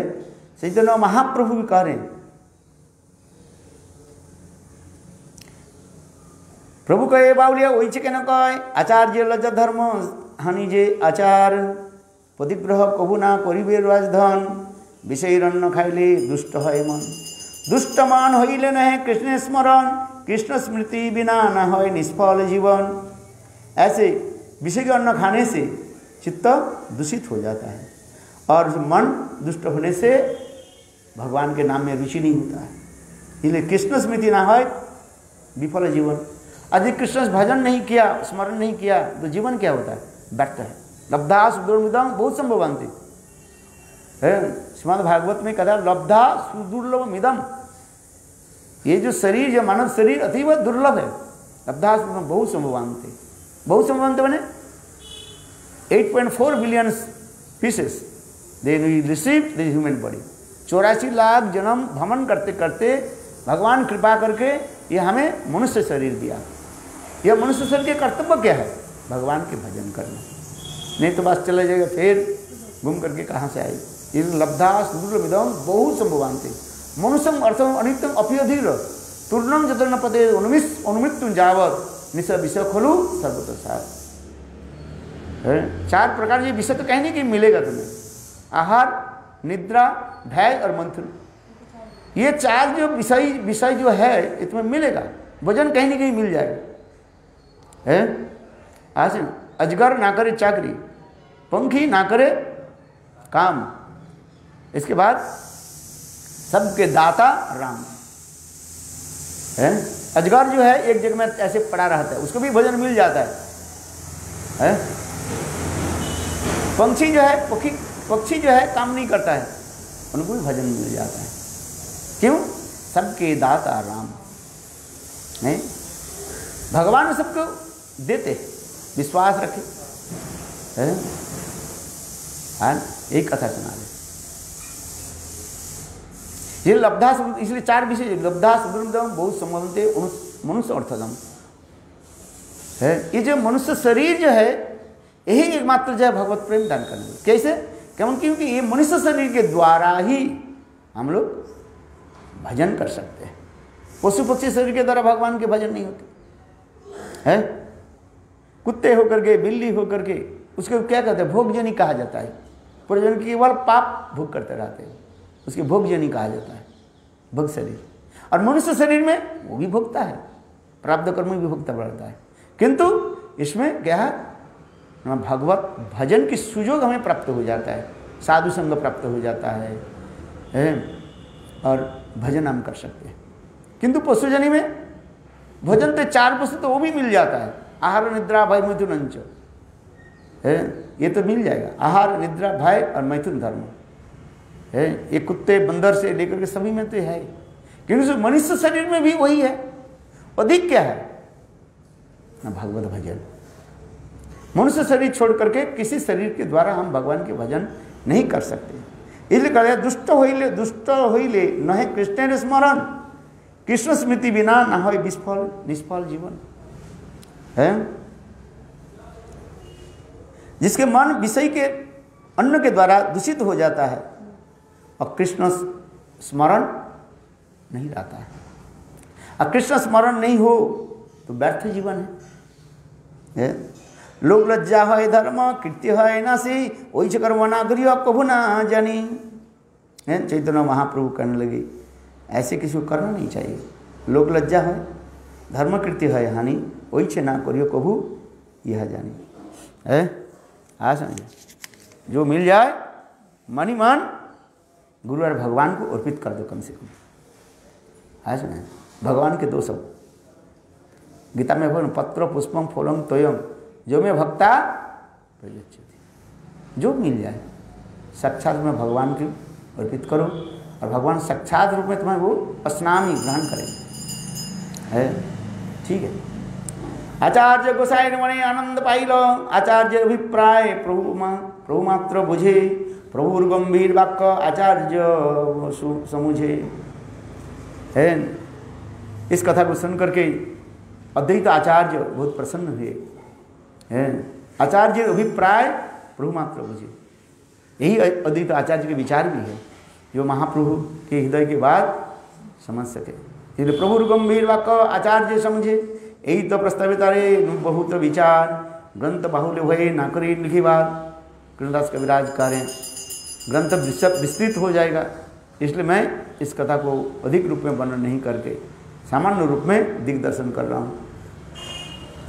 Speaker 1: चैतन्य महाप्रभु भी कह रहे हैं। प्रभु कहे बाउलिया वही के न कय आचार्य लज्जा धर्म हानि जे आचार पतिग्रह कबू ना करिबे राजधन विषय रन्न खाइले दुष्ट है मन दुष्ट मान होइले नहीं कृष्ण स्मरण कृष्ण स्मृति बिना न हो निष्फल जीवन। ऐसे विषय के अन्न खाने से चित्त दूषित हो जाता है और मन दुष्ट होने से भगवान के नाम में रुचि नहीं होता है। इसलिए कृष्ण स्मृति ना हो विफल जीवन। अधिक कृष्ण भजन नहीं किया स्मरण नहीं किया तो जीवन क्या होता है? व्यर्थ है। लब्धा सुदुर्लभम बहुत संभवांति है। श्रीमद् भागवत में कहा लब्धा सुदुर्लभमिदम, ये जो शरीर जो मानव शरीर अतीव दुर्लभ है। लब्धा बहुत संभवांति, बहुत संभवांति बने 8.4 billion pieces they receive the human body. 84 lakh जन्म भ्रमण करते करते भगवान कृपा करके ये हमें मनुष्य शरीर दिया। यह मनुष्य शरीर के कर्तव्य क्या है? भगवान के भजन करना, नहीं तो बस चला जाएगा फिर घूम करके कहाँ से आए। ये लब्धा सुदुर्लभमिदम बहुत संभवांति मनुष्यम अर्थम अनित्यम अप्यधीर तूर्णम जतन पदे अनुमृत्यु जावत निश विषय खोलू सर्वत्र सार। 4 प्रकार ये विषय तो कहने की मिलेगा तुम्हें, आहार निद्रा भय और मंथन। ये 4 जो विषय जो है इसमें मिलेगा। वजन कहीं ना कहीं मिल जाएगा है। आज अजगर ना करे चाकरी, पंखी ना करे काम, इसके बाद सबके दाता राम है। अजगर जो है एक जगह में ऐसे पड़ा रहता है, उसको भी भोजन मिल जाता है। पंछी जो है पक्षी जो है काम नहीं करता है, उनको भी भजन मिल जाता है। क्यों? सबके दाता राम नहीं, भगवान सबको देते, विश्वास रखे है। एक कथा सुना दे ये लब्धा, इसलिए 4 विषय लब्धा सुदुर्लभम बहुत संबंधते मनुष्य अर्थदम है। ये जो मनुष्य शरीर जो है यही एकमात्र जो है भगवत प्रेम दान करने। कैसे? क्योंकि ये मनुष्य शरीर के द्वारा ही हम लोग भजन कर सकते हैं। पशु पक्षी शरीर के द्वारा भगवान के भजन नहीं होते है। कुत्ते होकर के बिल्ली होकर के उसको क्या कहते हैं? भोगजनी कहा जाता है। प्रजन केवल पाप भोग करते रहते हैं, उसके भोगजनी कहा जाता है, भोग शरीर। और मनुष्य शरीर में वो भी भोगता है, प्रारब्ध कर्म भी भोगता बढ़ता है। किंतु इसमें क्या है? भगवत भजन की सुजोग हमें प्राप्त हो जाता है, साधु संग प्राप्त हो जाता है और भजन हम कर सकते हैं। किंतु पशुजनी में भजन तो 4 वस्तु तो वो भी मिल जाता है। आहार निद्रा भय मैथुन अंच है, ये तो मिल जाएगा। आहार निद्रा भय और मैथुन धर्म है। ये कुत्ते बंदर से लेकर के सभी में तो है, क्योंकि मनुष्य शरीर में भी वही है। अधिक क्या है ना? भगवत भजन। मनुष्य शरीर छोड़ करके किसी शरीर के द्वारा हम भगवान के भजन नहीं कर सकते। इसलिए कहा दुष्ट होइले न है कृष्ण स्मरण कृष्ण स्मृति बिना न हो निष्फल जीवन है। जिसके मन विषय के अन्न के द्वारा दूषित हो जाता है और कृष्ण स्मरण नहीं रहता है। और कृष्ण स्मरण नहीं हो तो व्यर्थ जीवन है। लोक लज्जा है धर्म कृत्य है नासी वही कर्म ना करियो कभू ना जानी है। चैतन्य महाप्रभु कहने लगे ऐसे किसी को करना नहीं चाहिए। लोक लज्जा है, धर्म कृत्य है हानि वही ना करियो कभू यह जानी है। हाँ समझे, जो मिल जाए मन ही मन गुरु और भगवान को अर्पित कर दो कम से कम। हाँ सुना, भगवान के 2 शब्द गीता में बोल पत्र पुष्पम फलम तोयम जो में भक्ता प्रयच्छति। जो मिल जाए साक्षात में भगवान की अर्पित करो और भगवान साक्षात रूप में तुम्हें वो स्नान ग्रहण करेंगे है। ठीक है। आचार्य गोसाई मणि आनंद पाइल आचार्य अभिप्राय प्रभु मात्र बुझे प्रभुर गंभीर वाक्य आचार्य समुझे है। इस कथा को सुन करके अद्वैत आचार्य बहुत प्रसन्न हुए हैं। आचार्य अभिप्राय प्रभु मात्र बुझे, यही अद्वैत आचार्य के विचार भी है, जो महाप्रभु के हृदय के बाद समझ सके। इसलिए प्रभुर गंभीर वाक्य आचार्य समझे, यही तो प्रस्तावित रे बहुत विचार ग्रंथ बाहुल्य भये ना करे लिखी बात। कृष्णदास कविराज कह रहे हैं ग्रंथ विस्तृत हो जाएगा, इसलिए मैं इस कथा को अधिक रूप में वर्णन नहीं करके सामान्य रूप में दिग्दर्शन कर रहा हूँ।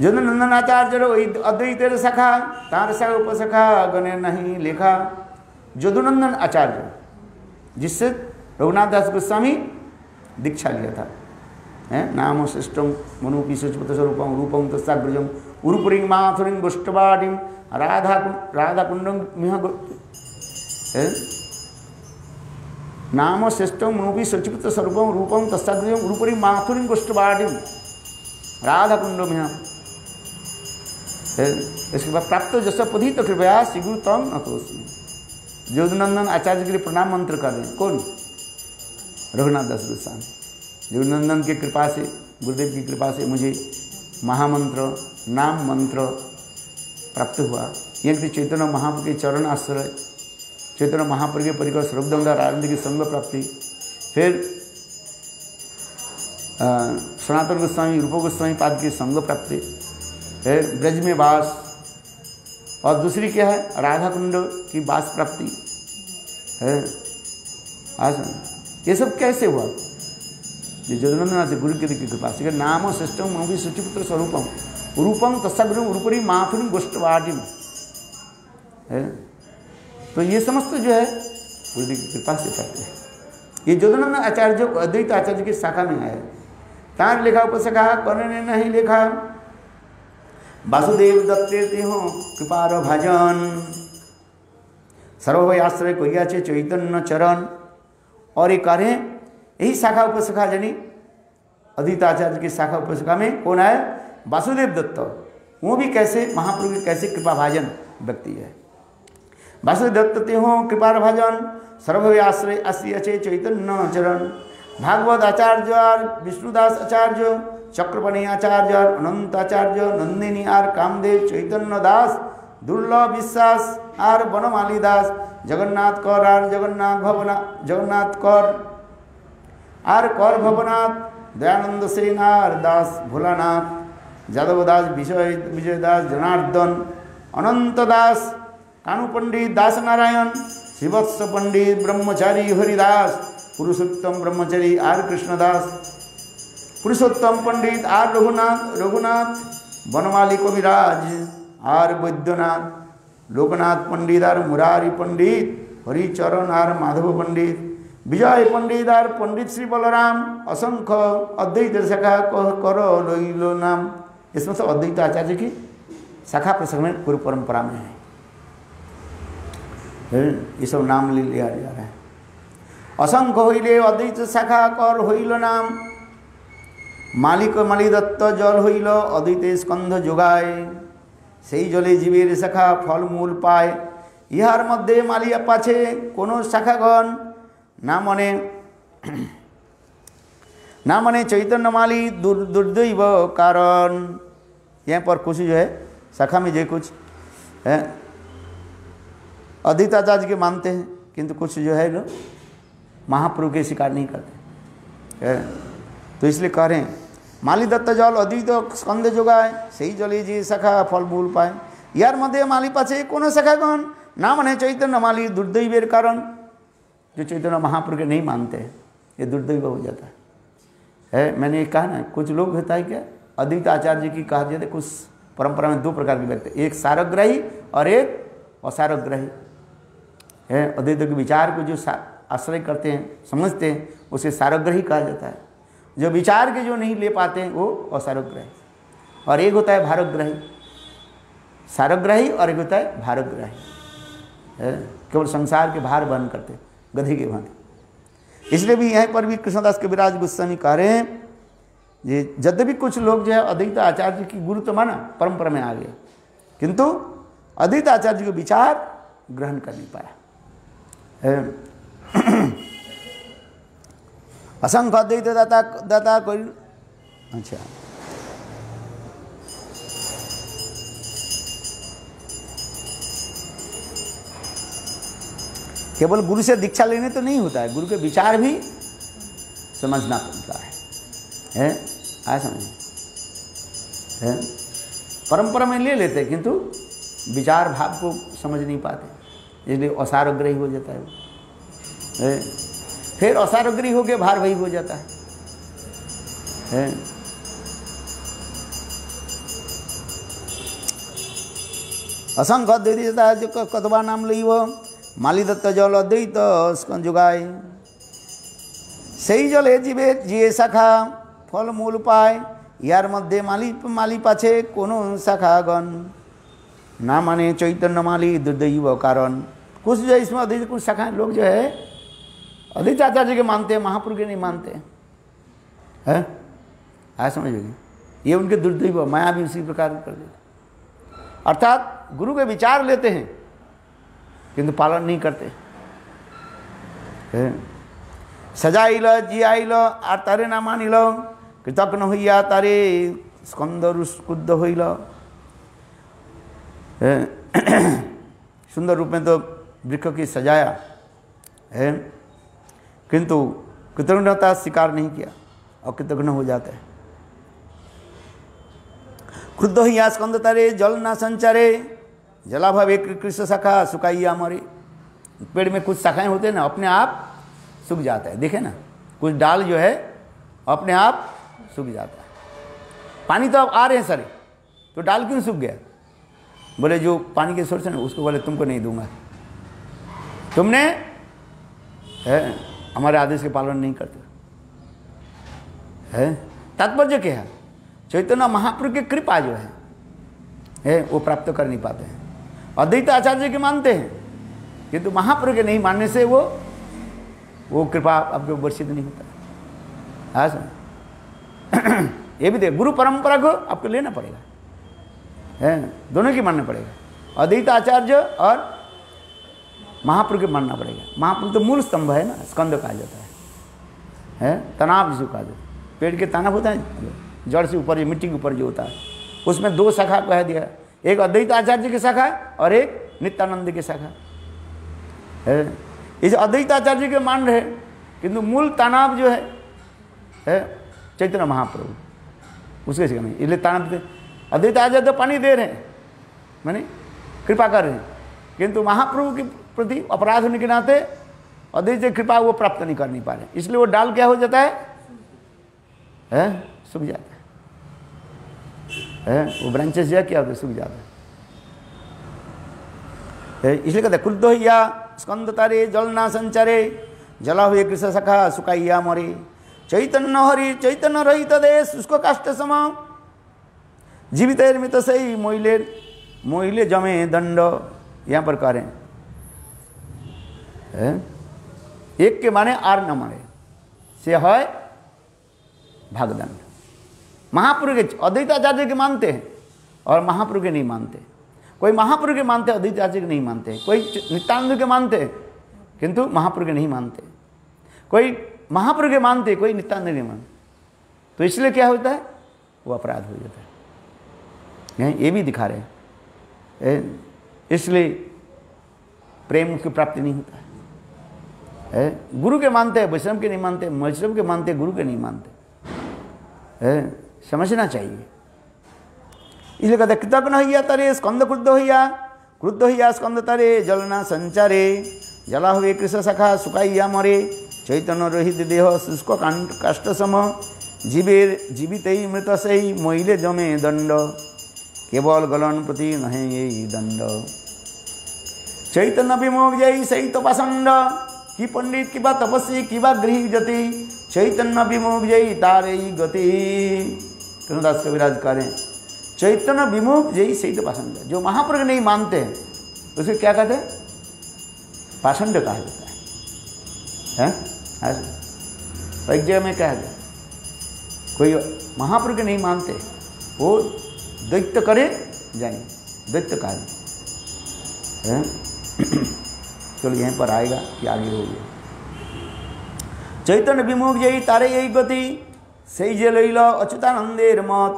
Speaker 1: यदुनंदन आचार्य अद्वैत सखा तार सा उपसखा गणे नहीं लेखा। यदुनंदन आचार्य जिससे रघुनाथ दास गोस्वामी दीक्षा लिया था, है नाम श्रेष्ठम मनुपी सुचपत स्वरूपम रूपम तस्साग्रजम उरुपुरिंग माथुरिंग गोष्ठवाटिम राधा कुंडम मिह नाम श्रेष्ठम मनुपी सुचपत स्वरूपम रूपम तस्साग्रजम उरुपुरिंग माथुरिंग गोष्ठवाटिम राधा कुंडम मिह। इसके बाद प्राप्त जसपधि तो कृपया शीघ्र तम नतोस्मि। यदुनंदन आचार्य के लिए प्रणाम मंत्र कर रहे हैं कौन? रघुनाथ दास गोस्वामी। यदुनंदन की कृपा से, गुरुदेव की कृपा से मुझे महामंत्र नाम मंत्र प्राप्त हुआ। यह कि चैतन्य महाप्रभु के चरण आश्रय, चैतन्य महाप्रभु के परिकर सर्वदंगा आनंद की संग प्राप्ति, फिर सनातन गोस्वामी रूप गोस्वामी पाद की संग प्राप्ति, फिर ब्रज में वास, और दूसरी क्या है राधा कुंड की वास प्राप्ति है। ये सब कैसे हुआ? ये यदुनंदन से गुरु की कृपा से। नाम श्रेष्ठम मनोभी शुचिपुत्र स्वरूपम रूपम तस्सग्रम उरुपरी माथुरी गोष्ठवाटिम है। तो ये समस्त जो है गुरु की कृपा से करते हैं। ये यदुनंदन आचार्य जो अद्वैत आचार्य की शाखा में आए, तार लेखा उपसखा कर्ण ने नहीं लेखा। वासुदेव दत्ते हो कृपार भजन सर्वभय आश्रय कोरिया चे चैतन्य चरण। और ये कह रहे हैं यही शाखा उपशाखा जनी अद्वैत आचार्य की शाखा उपशाखा में कौन है? वासुदेव दत्त। वो भी कैसे महाप्रभु के कैसे कृपा भाजन व्यक्ति है। वासुदेव दत्त ते हो कृपार भाजन सर्वभय आश्रय अस्य चे चैतन्य चरण। भागवत आचार्य विष्णुदास आचार्य चक्रपणि आचार्य अनंत आचार्य नंदिनी आर कामदेव चैतन्य दास दुर्लभ विश्वास are Banmali Das Jagannath Kar are Jagannath Kar आर कर भवनाथ दयानंद सेन आर दास भोलानाथ जादव दास विजय दास जनार्दन अनंत दास कानु पंडित दास नारायण शिवत्स पंडित ब्रह्मचारी हरिदास पुरुषोत्तम ब्रह्मचारी आर कृष्णदास पुरुषोत्तम पंडित आर रघुनाथ बनमाली कविराज आर वैद्यनाथ लोकनाथ पंडित आर मुरारी पंडित हरिचरण आर माधव पंडित विजय पंडित आर पंडित श्री बलराम असंख्य अद्वैत शाखा करो लोइलो नाम। इसमें सब अद्वैत आचार्य की शाखा प्रसंग में पूर्व परंपरा में है। ये सब नाम ले लिया जा रहा है। असंख्य होइले अद्वैत शाखा कर होइलो नाम। मालिक माली दत्त जल हईल अद्वैत स्कंध जोगाए সেই জলে জীবের শাখা ফলমূল পায়। ইহার মধ্যে মালিয়া পাছে কোনো শাখাগণ ना मने चैतन्य माली दुर्दैव कारण। यहाँ पर कुछ जो है शाखा में जो कुछ है अद्वैत आचार्य के मानते हैं, किंतु कुछ जो है लोग महाप्रभु के स्वीकार नहीं करते है। तो इसलिए कह रहे हैं माली दत्त जल अद्वैत स्कंद जोगाए सही जले जी शाखा फल मूल पाए। यार मध्य माली पाचे कोनो शाखागण ना मने चैतन्य माली दुर्दैवेर कारण। जो चैतन्य महाप्रभु के नहीं मानते हैं ये दुर्दैव हो जाता है। मैंने कहा ना कुछ लोग होता है क्या अद्वैत आचार्य की कहा जाता है कुछ परंपरा में दो प्रकार के व्यक्ति, एक सारग्राही और एक असारग्राही है। अद्वैत के विचार को जो आश्रय करते हैं समझते हैं उसे सारग्राही कहा जाता है। जो विचार के जो नहीं ले पाते हैं वो असारग्राही। और एक होता है भारग्राही, सारग्राही, और एक होता है भारग्राही, केवल संसार के भार वहन करते गधे के भांति। इसलिए भी यहाँ पर भी कृष्णदास कविराज गोस्वामी कह रहे हैं ये यद्यपि कुछ लोग जो है अद्वैत आचार्य की गुरु तो माना परंपरा में आ गए, किंतु अद्वैत आचार्य के विचार ग्रहण कर नहीं पाया। असंख्य अद्वैत दाता कोई अच्छा केवल गुरु से दीक्षा लेने तो नहीं होता है, गुरु के विचार भी समझना पड़ता है आया समझ है। परंपरा में ले लेते हैं किंतु विचार भाव को समझ नहीं पाते, इसलिए असारोग्रही हो जाता है। फिर असारोग्रही होकर भार वही हो जाता है। असंख्य अद्वैत जो कतबा नाम लई वो माली दत्त जल अद्वैत जुगाए সেই জলে জীবে জিয়ে শাখা ফল মূল পায় ইয়ার মধ্যে মালি পাছে কোনো শাখাগণ ना माने चैतन्य माली दुर्दैव कारण। कुछ जो इसमें अद्वैत कुछ शाखा लोग जो है अद्वैत आचार्य के मानते हैं, महापुरुष के नहीं मानते हैं। आया समझिए, ये उनके दुर्दैव, माया भी उसी प्रकार कर देते, अर्थात गुरु के विचार लेते हैं किंतु पालन नहीं करते। सजाइल जियाइल और तारे ना मानिल कृतज्ञ हइया तारे स्कंद रुष्कुद्ध हइल। सुंदर रूप में तो वृक्ष की सजाया है किंतु कृतज्ञता स्वीकार नहीं किया और कृतज्ञ हो जाते हैं। क्रुद्ध हिया स्कंद तारे जल ना संचारे जलाभावे कृष्ण शाखा सुखाइया मरे। पेड़ में कुछ शाखाएं होते हैं ना, अपने आप सूख जाता है, देखे ना, कुछ डाल जो है अपने आप सूख जाता है। पानी तो अब आ रहे हैं सारे, तो डाल क्यों सूख गया? बोले जो पानी के सोर्स है ना उसको बोले तुमको नहीं दूंगा, तुमने हमारे आदेश के पालन नहीं करते है। तात्पर्य क्या है? चैतन्य महाप्रभु की कृपा जो है वो प्राप्त कर नहीं पाते हैं। अद्वैत आचार्य के मानते हैं किंतु महाप्रभु के नहीं मानने से वो कृपा आपके वर्षित नहीं होता। हाँ सर, ये भी देख, गुरु परंपरा को आपको लेना पड़ेगा, दोनों की मानना पड़ेगा। अद्वैत आचार्य और महाप्रभु के मानना पड़ेगा। महाप्रभु तो मूल स्तंभ है ना, स्कंद कहा जाता है, तनाव जिसको कहा जाता है। पेड़ के तनाव होता है जड़ से ऊपर, मिट्टी के ऊपर जो होता है, उसमें दो शाखा कह दिया, एक अद्वैत आचार्य की शाखा और एक नित्यानंद की शाखा है। इस अद्वैत आचार्य के मान रहे किंतु मूल तनाव जो है चैतन्य महाप्रभु, उसके सिखा नहीं। इसलिए तनाव अद्वैत आचार्य तो पानी दे रहे हैं, माने कृपा कर रहे हैं, किंतु महाप्रभु के प्रति अपराध होने के नाते अद्वैत से कृपा वो प्राप्त नहीं कर नहीं पा रहे, इसलिए वो डाल क्या हो जाता है सूख जाता है। वो ब्रांचेस जो क्या होता है सूख जाता है। इसलिए कहते हैं क्रुद्ध हिया स्कंद तारे जल ना संचारे जला हुए कृष्ण सखा सुखाइया मरे। चैतन्य हरि चैतन्य रहित देश उसको काष्ट सम जीवित मृत सही मोहिले जमे दंड। यहाँ पर कह रहे हैं एक के माने आर न माने से है भागदंड। महापुरुष के अद्वैत आचार्य के मानते हैं और महापुरुष के नहीं मानते। कोई महापुरुष के मानते अद्वैत आचार्य के नहीं मानते, कोई नित्यानंद के मानते किंतु महापुरुष के नहीं मानते, कोई महापुरुष के मानते कोई नित्यानंद नहीं मानते। तो इसलिए क्या होता है वो अपराध हो जाता है। ये भी दिखा रहे हैं, इसलिए प्रेम की प्राप्ति नहीं होता है। गुरु के मानते हैं, वैष्णव के नहीं मानते, वैष्णव के मानते गुरु के नहीं मानते, समझना चाहिए। इसलिए कहते कृतज्ञ हइया तारे स्कंद क्रुद्ध हइया स्कंद तारे जलना संचारे जला हुए कृष्ण शाखा सुखाइया मरे। चैतन्य रहित देह शुष्क काष्ट सम जीवित मृत सही मोहिले जमे दंड। केवल गलन प्रति नहे यही दंड। चैतन्य विमुख जय सही तपसंड कि पंडित कि बा तपस्वी कि बा गृह जति। चैतन्य विमुख जय तारे गति। कृष्णदास कविराज करें चैतन्य विमुख जय सही तपसंड। जो महाप्रभु नहीं मानते हैं उसे क्या कहते हैं? पाषंड कहा जाता है। एक जगह में कहा गया कोई महाप्रभु के नहीं मानते वो दैत्य करे जाएंगे, दैत्य कहा जाए। चलो यहीं पर आएगा कि आगे हो गया। चैतन्य विमुख जय तारे यही गति सही जे लैल अच्युतानंदेर मत।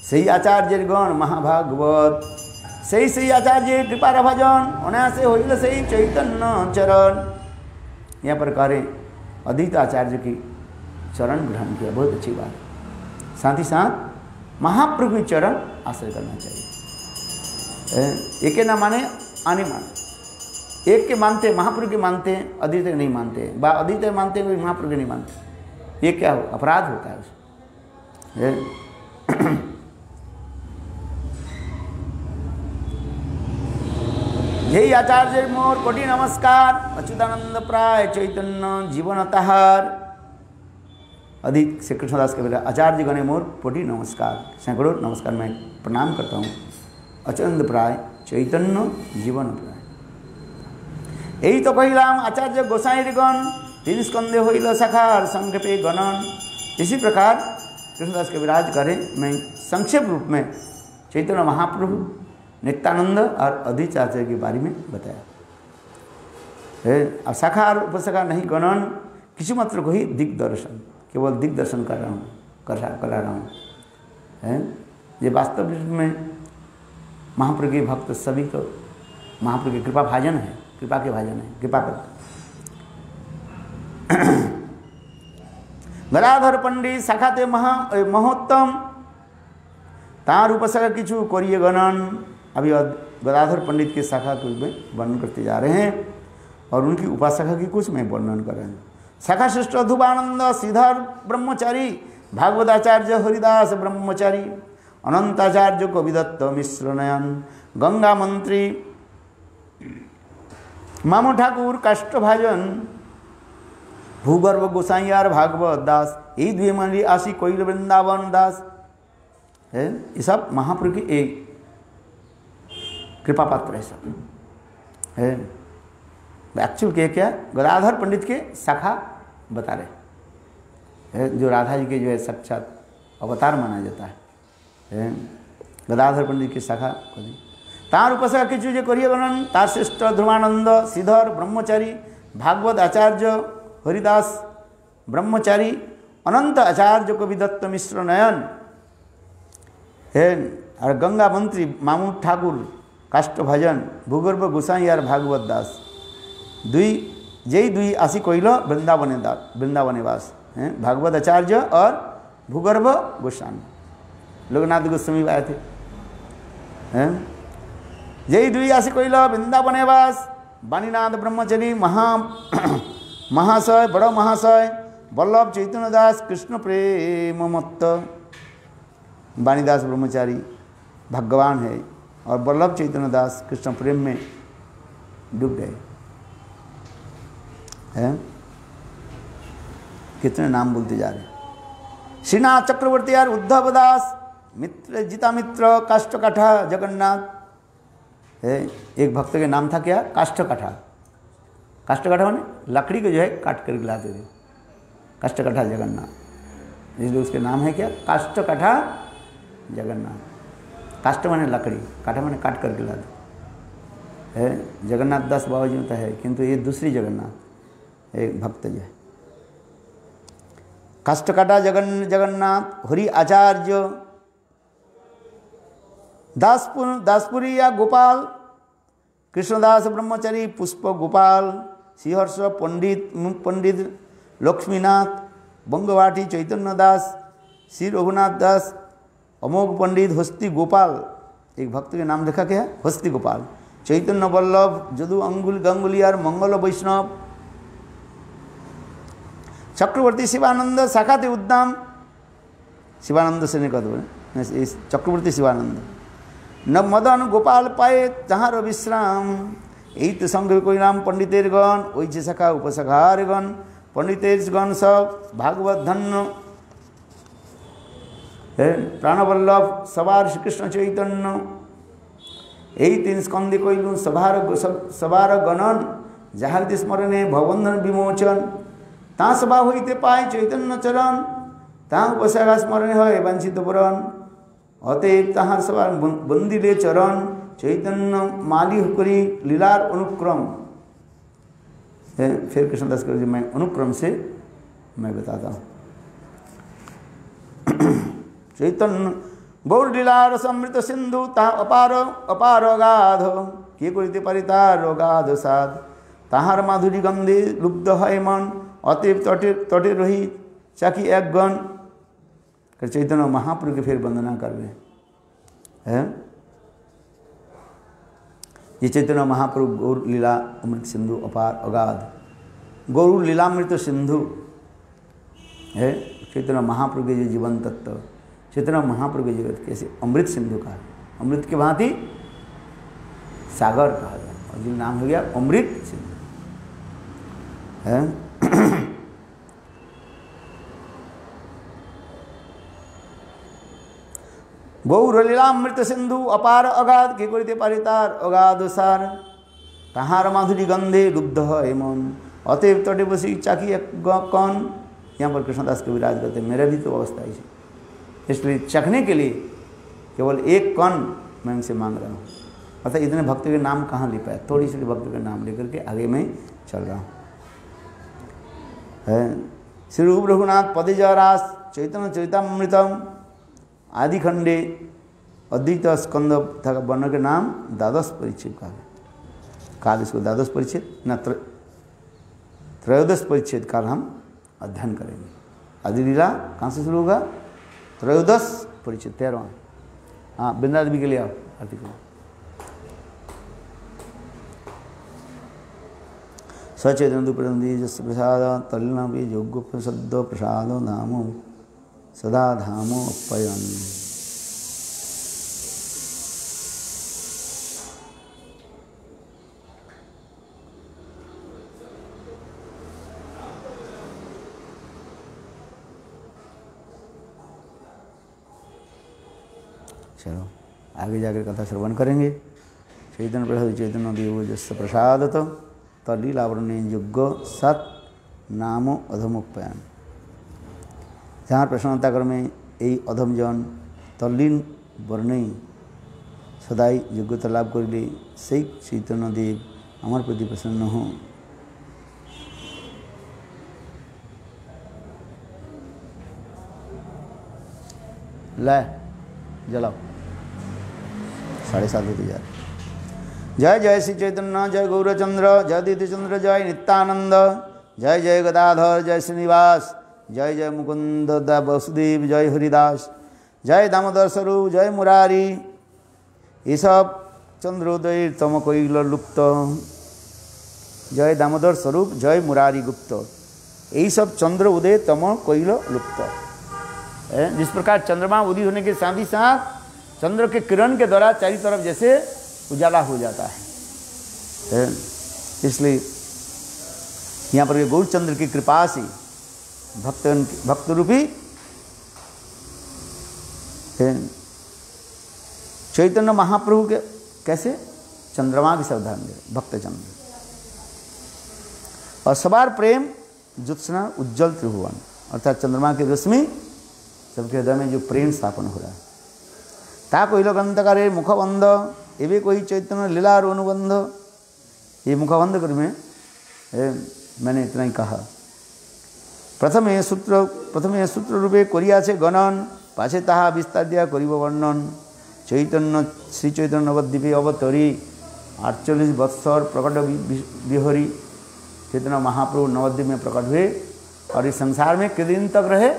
Speaker 1: सही आचार्य गण महाभागवत से आचार्य कृपार भजन अनायासे होइल से चैतन्य चरण। यहाँ पर करें अद्वैत आचार्य की चरण ग्रहण किया, बहुत अच्छी बात। साथ ही साथ महाप्रभु की चरण आश्रय करना चाहिए। एक के ना माने आने माने, एक के मानते महाप्रभु के मानते हैं, अद्वैत के नहीं मानते हैं, अद्वैत मानते हैं महाप्रभु के नहीं मानते। ये क्या हो, अपराध होता है उसमें। जय आचार्य मोर कोटि नमस्कार, अच्युतानंद प्राय चैतन्य जीवनतहार। अधिक श्री कृष्णदास के बेटा आचार्य गणे मोर कोटि नमस्कार, सैकड़ों नमस्कार मैं प्रणाम करता हूँ। अच्युतानंद प्राय चैतन्य जीवन प्राय। यही तो कहिलाम आचार्य गोसाई गण, तीन स्कंदे होइल सखार संक्षेपे गणन। इसी प्रकार कृष्णदास के विराज करें मैं संक्षेप रूप में चैतन्य महाप्रभु, नित्यानंद और अद्वैत आचार्य के बारे में बताया है। अब शाखा और उपशाखा नहीं गणन, किसी मात्र को ही दिग्दर्शन, केवल दिग्दर्शन कर रहा हूँ, करा रहा हूँ है। ये वास्तव में महाप्रभु के भक्त सभी को महाप्रभु की कृपा भाजन है, कृपा के भाजन है, कृपा करते। गदाधर पंडित शाखाते महोत्तम तार उपशाखा किचु करिए गणन। अभी गदाधर पंडित की शाखा को में वर्णन करते जा रहे हैं और उनकी उपासका की कुछ में वर्णन कर रहे हैं। शाखा श्रेष्ठ धुबानंद श्रीधर ब्रह्मचारी, भागवताचार्य हरिदास ब्रह्मचारी, अनंताचार्य कविदत्त मिश्र नयन, गंगा मंत्री मामू ठाकुर काष्ठभाजन, भूगर्भ गोसाइयार भागवत दास, यही द्वे मंडली आशी कोइल वृंदावन दास है। ये सब महाप्रभु की एक कृपा पात्र है सब है। एक्चुअल के क्या गदाधर पंडित के शाखा बता रहे है, जो राधा जी के जो है साक्षात अवतार माना जाता है। गदाधर पंडित की शाखा तार उपशाखा किचु जे करिए गणन, तार श्रेष्ठ ध्रुवानंद श्रीधर ब्रह्मचारी, भागवत आचार्य हरिदास ब्रह्मचारी, अनंत आचार्य कविदत्त मिश्र नयन है, और गंगा मंत्री मामू ठाकुर काष्ठभजन, भूगर्भ गोसाइयार भागवत दास, दुई आशी कोइल वृंदावने वास हैं, भागवत आचार्य और भूगर्भ गोस्वामी लोकनाथ गोस्वामी आए थे हैं। जय दुई आशी कोइल वृंदावने वास, वाणीनाथ ब्रह्मचारी महाशय बड़ा महाशय, वल्लभ चैतन्य दास कृष्ण प्रेम मत्त। वाणीदास ब्रह्मचारी भगवान है और वल्लभ चैतन्य दास कृष्ण प्रेम में डूब गए हैं। कितने नाम बोलते जा रहे हैं। श्रीनाथ चक्रवर्ती यार उद्धव दास, मित्र जीता मित्र, काष्ठकाठा जगन्नाथ है। एक भक्त के नाम था क्या, काष्ठकाठा। काष्ठकाठा माने लकड़ी को जो है काट कर लाते थे, काष्ठकाठा जगन्नाथ, इसलिए उसके नाम है क्या, काष्ठकाठा जगन्नाथ। काष्ठ माने लकड़ी, काठा माने काट करके लाते है। जगन्नाथ दास बाबा जी होता है, किंतु ये दूसरी जगन्नाथ एक भक्त जो है। काष्ठकाठा जगन्नाथ हरि आचार्य दासपुरी या गोपाल, कृष्णदास ब्रह्मचारी पुष्प गोपाल, श्रीहर्ष पंडित लक्ष्मीनाथ, बंगवाटी चैतन्य दास, श्री रघुनाथ दास, अमोघ पंडित हस्ती गोपाल। एक भक्त के नाम लिखा क्या है, हस्ती गोपाल, चैतन्य वल्लभ जदु गंगुलियार मंगल वैष्णव, चक्रवर्ती शिवानंद शाखाते उद्दाम, शिवानंद से नहीं कहते चक्रवर्ती शिवानंद, न मदन गोपाल पाए जहाँ विश्राम, यही तो संघ कोई नाम पंडितेर गण, वही शाखा उपशाखार गण, पंडितेर गण सब भागवत धन्य प्राणवल्लभ सवार श्री कृष्ण चैतन्य, यही तीन स्कंदे कोइलू सवार गणन, जहाँ स्मरणे भवबंधन विमोचन, ता सभा होते पाए चैतन्य चरण, ता उपशाखा स्मरण है वंचित पुरण, अतएव तहार सभा बंदिले चरण, चैतन्य माली हुकरी लीलार अनुक्रम। फिर कृष्णदास कर मैं अनुक्रम से मैं बताता हूँ। चैतन्य গৌরলীলার সমৃত সিন্ধু তাহা অপার অপার অগাধ, কে করিতে পারি তার অগাধ সাধ। তাহার মাধুরী গন্ধে লুব্ধ হয় মন, অতএব তটে তটে রহি চাকি এক গণ। चैतन्य महाप्रभु की फिर वंदना करवे हैं। ये चैतन्य महाप्रभु गौर लीला अमृत सिंधु अपार अगाध, गौर लीलामृत सिंधु है चैतन्य महाप्रभु के जो जीवन तत्व, चैतन्य महाप्रभु के जगत कैसे अमृत सिंधु का, अमृत के भांति सागर कहा गया, और जो नाम हो गया अमृत सिंधु है। गौर लीलामृत सिंधु अपार अगाध, के करिते पारि तार अगाध सार। ताहार माधुरी गंधे लुब्ध है मन, अतएव तटे बसी चाकी कौन। यहाँ पर कृष्णदास कविराज कहते हैं मेरा भी तो अवस्था है, इसलिए चखने के लिए केवल एक कण मैं उनसे मांग रहा हूँ। अर्थात इतने भक्तों के नाम कहाँ ले पाया, थोड़ी सी भक्तों के नाम लेकर के आगे मैं चल रहा हूँ। श्री रूप रघुनाथ पदिजरास चैतन्य चरितामृतम आदि खंडे अद्वित स्कंद था वर्ण के नाम द्वादश परिच्छेद का है। काल इसको द्वादश परिच्छेद न त्रयोदश परिच्छेद काल हम अध्ययन करेंगे। आदि लीला कहाँ से शुरू होगा, त्रयोदश परिच्छेद 13। हाँ बिंदा देवी के लिए आओ आरती करो। सचेतन दुप्रदी जस प्रसाद तलिना भी योग्य प्रसद्ध प्रसाद नामो सदा धामो अपयन। चलो आगे जाकर कथा श्रवण करेंगे। चैतन्य प्रसाद चैतन्य देव जस प्रसाद तलीलावरण योग्य सत नामो अधमोपयन। जहाँ प्रसन्नता क्रमे यही अधम जन तल्लीन वर्णे सदाई योग्यता लाभ करिले সেই चैतन्य देव आमार प्रति प्रसन्न हो। ला जलाओ 7:30 बजे जा। जय जय श्री चैतन्य जय गौरचंद्र जय दीति चंद्र जय नित्यानंद जय जय गदाधर जय श्रीनिवास जय जय मुकुंद वसुदेव जय हरिदास जय दामोदर स्वरूप जय मुरारी। ये सब चंद्रोदय तम कोइल लुप्त जय दामोदर स्वरूप जय मुरारी गुप्त। यही सब चंद्र उदय तम कोइल लुप्त। जिस प्रकार चंद्रमा उदित होने के साथ ही साथ चंद्र के किरण के द्वारा चारों तरफ जैसे उजाला हो जाता है, इसलिए यहाँ पर गौरचंद्र की कृपा से भक्त रूपी चैतन्य महाप्रभु के कैसे चंद्रमा के सावधान दे भक्त चंद्र और सवार प्रेम ज्योत्सना उज्जवल त्रिभुवन। अर्थात चंद्रमा की रश्मि सबके हृदय में जो प्रेम स्थापन हो रहा है। ता कोई ग्रंथकारे मुखबंध एवं कोई चैतन्य लीलार अनुबंध। ये मुखबंध कर में मैंने इतना ही कहा। प्रथमे सूत्र रूपे करिया छे गणन पाछे ताहा विस्तार दिया करिब वर्णन। चैतन्य श्री चैतन्य नवद्वीपे अवतरी 48 बत्सर प्रकट बिहरी। चैतन्य महाप्रभु नवद्वीप में प्रकट हुए और इस संसार में कितने दिन तक रहे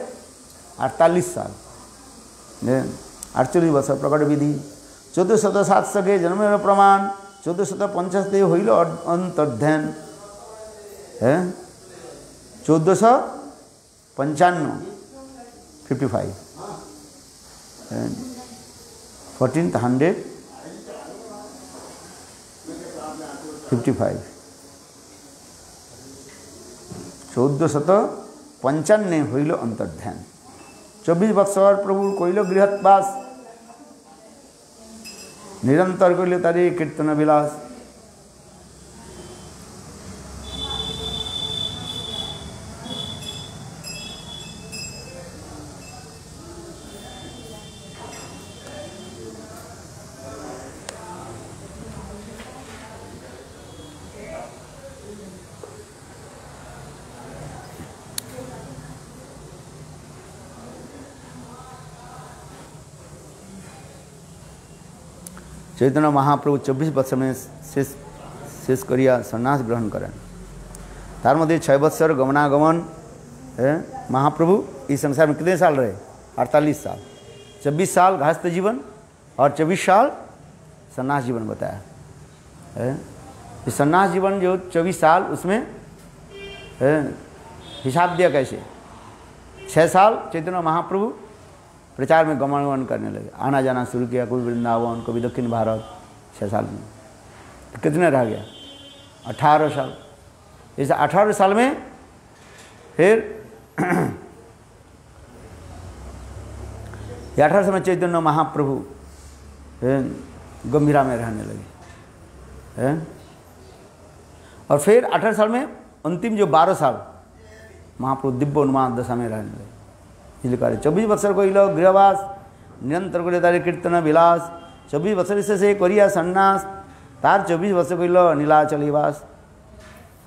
Speaker 1: 48 साल 48 वर्ष प्रकट विधि। 1407 के जन्म प्रमाण 1450 हईल अंतर्ध्यान है 1455 1455 1455 हईल अंतर्ध्यान। 24 बत्सर प्रभु कोइल गृहवास निरंतर कोइल तारे कीर्तन विलास। चैतन्य महाप्रभु 24 वर्ष में शेष करिया सन्यास ग्रहण करें। तार मध्य 6 बत्सर गमनागमन महाप्रभु इस संसार में कितने साल रहे? 48 साल। 24 साल गृहस्थ जीवन और 24 साल सन्यास जीवन बताया है। इस सन्यास जीवन जो 24 साल उसमें हिसाब दिया कैसे? 6 साल चैतन्य महाप्रभु प्रचार में गमन करने लगे, आना जाना शुरू किया, कभी वृंदावन कभी दक्षिण भारत। 6 साल में तो कितने रह गया? 18 साल। इस 18 साल में फिर 18 साल में चैतन्य महाप्रभु गंभीरा में रहने लगे और फिर 18 साल में अंतिम जो 12 साल महाप्रभु दिव्य उन्माद दशा में रहने लगे। इसलिए कह रहे 24 बत्सर कोई गृहवास निरंतर को तारे कीर्तन विलास 24 बत्सर से करिया सन्यास तार 24 वर्ष कोई नीलाचलीवास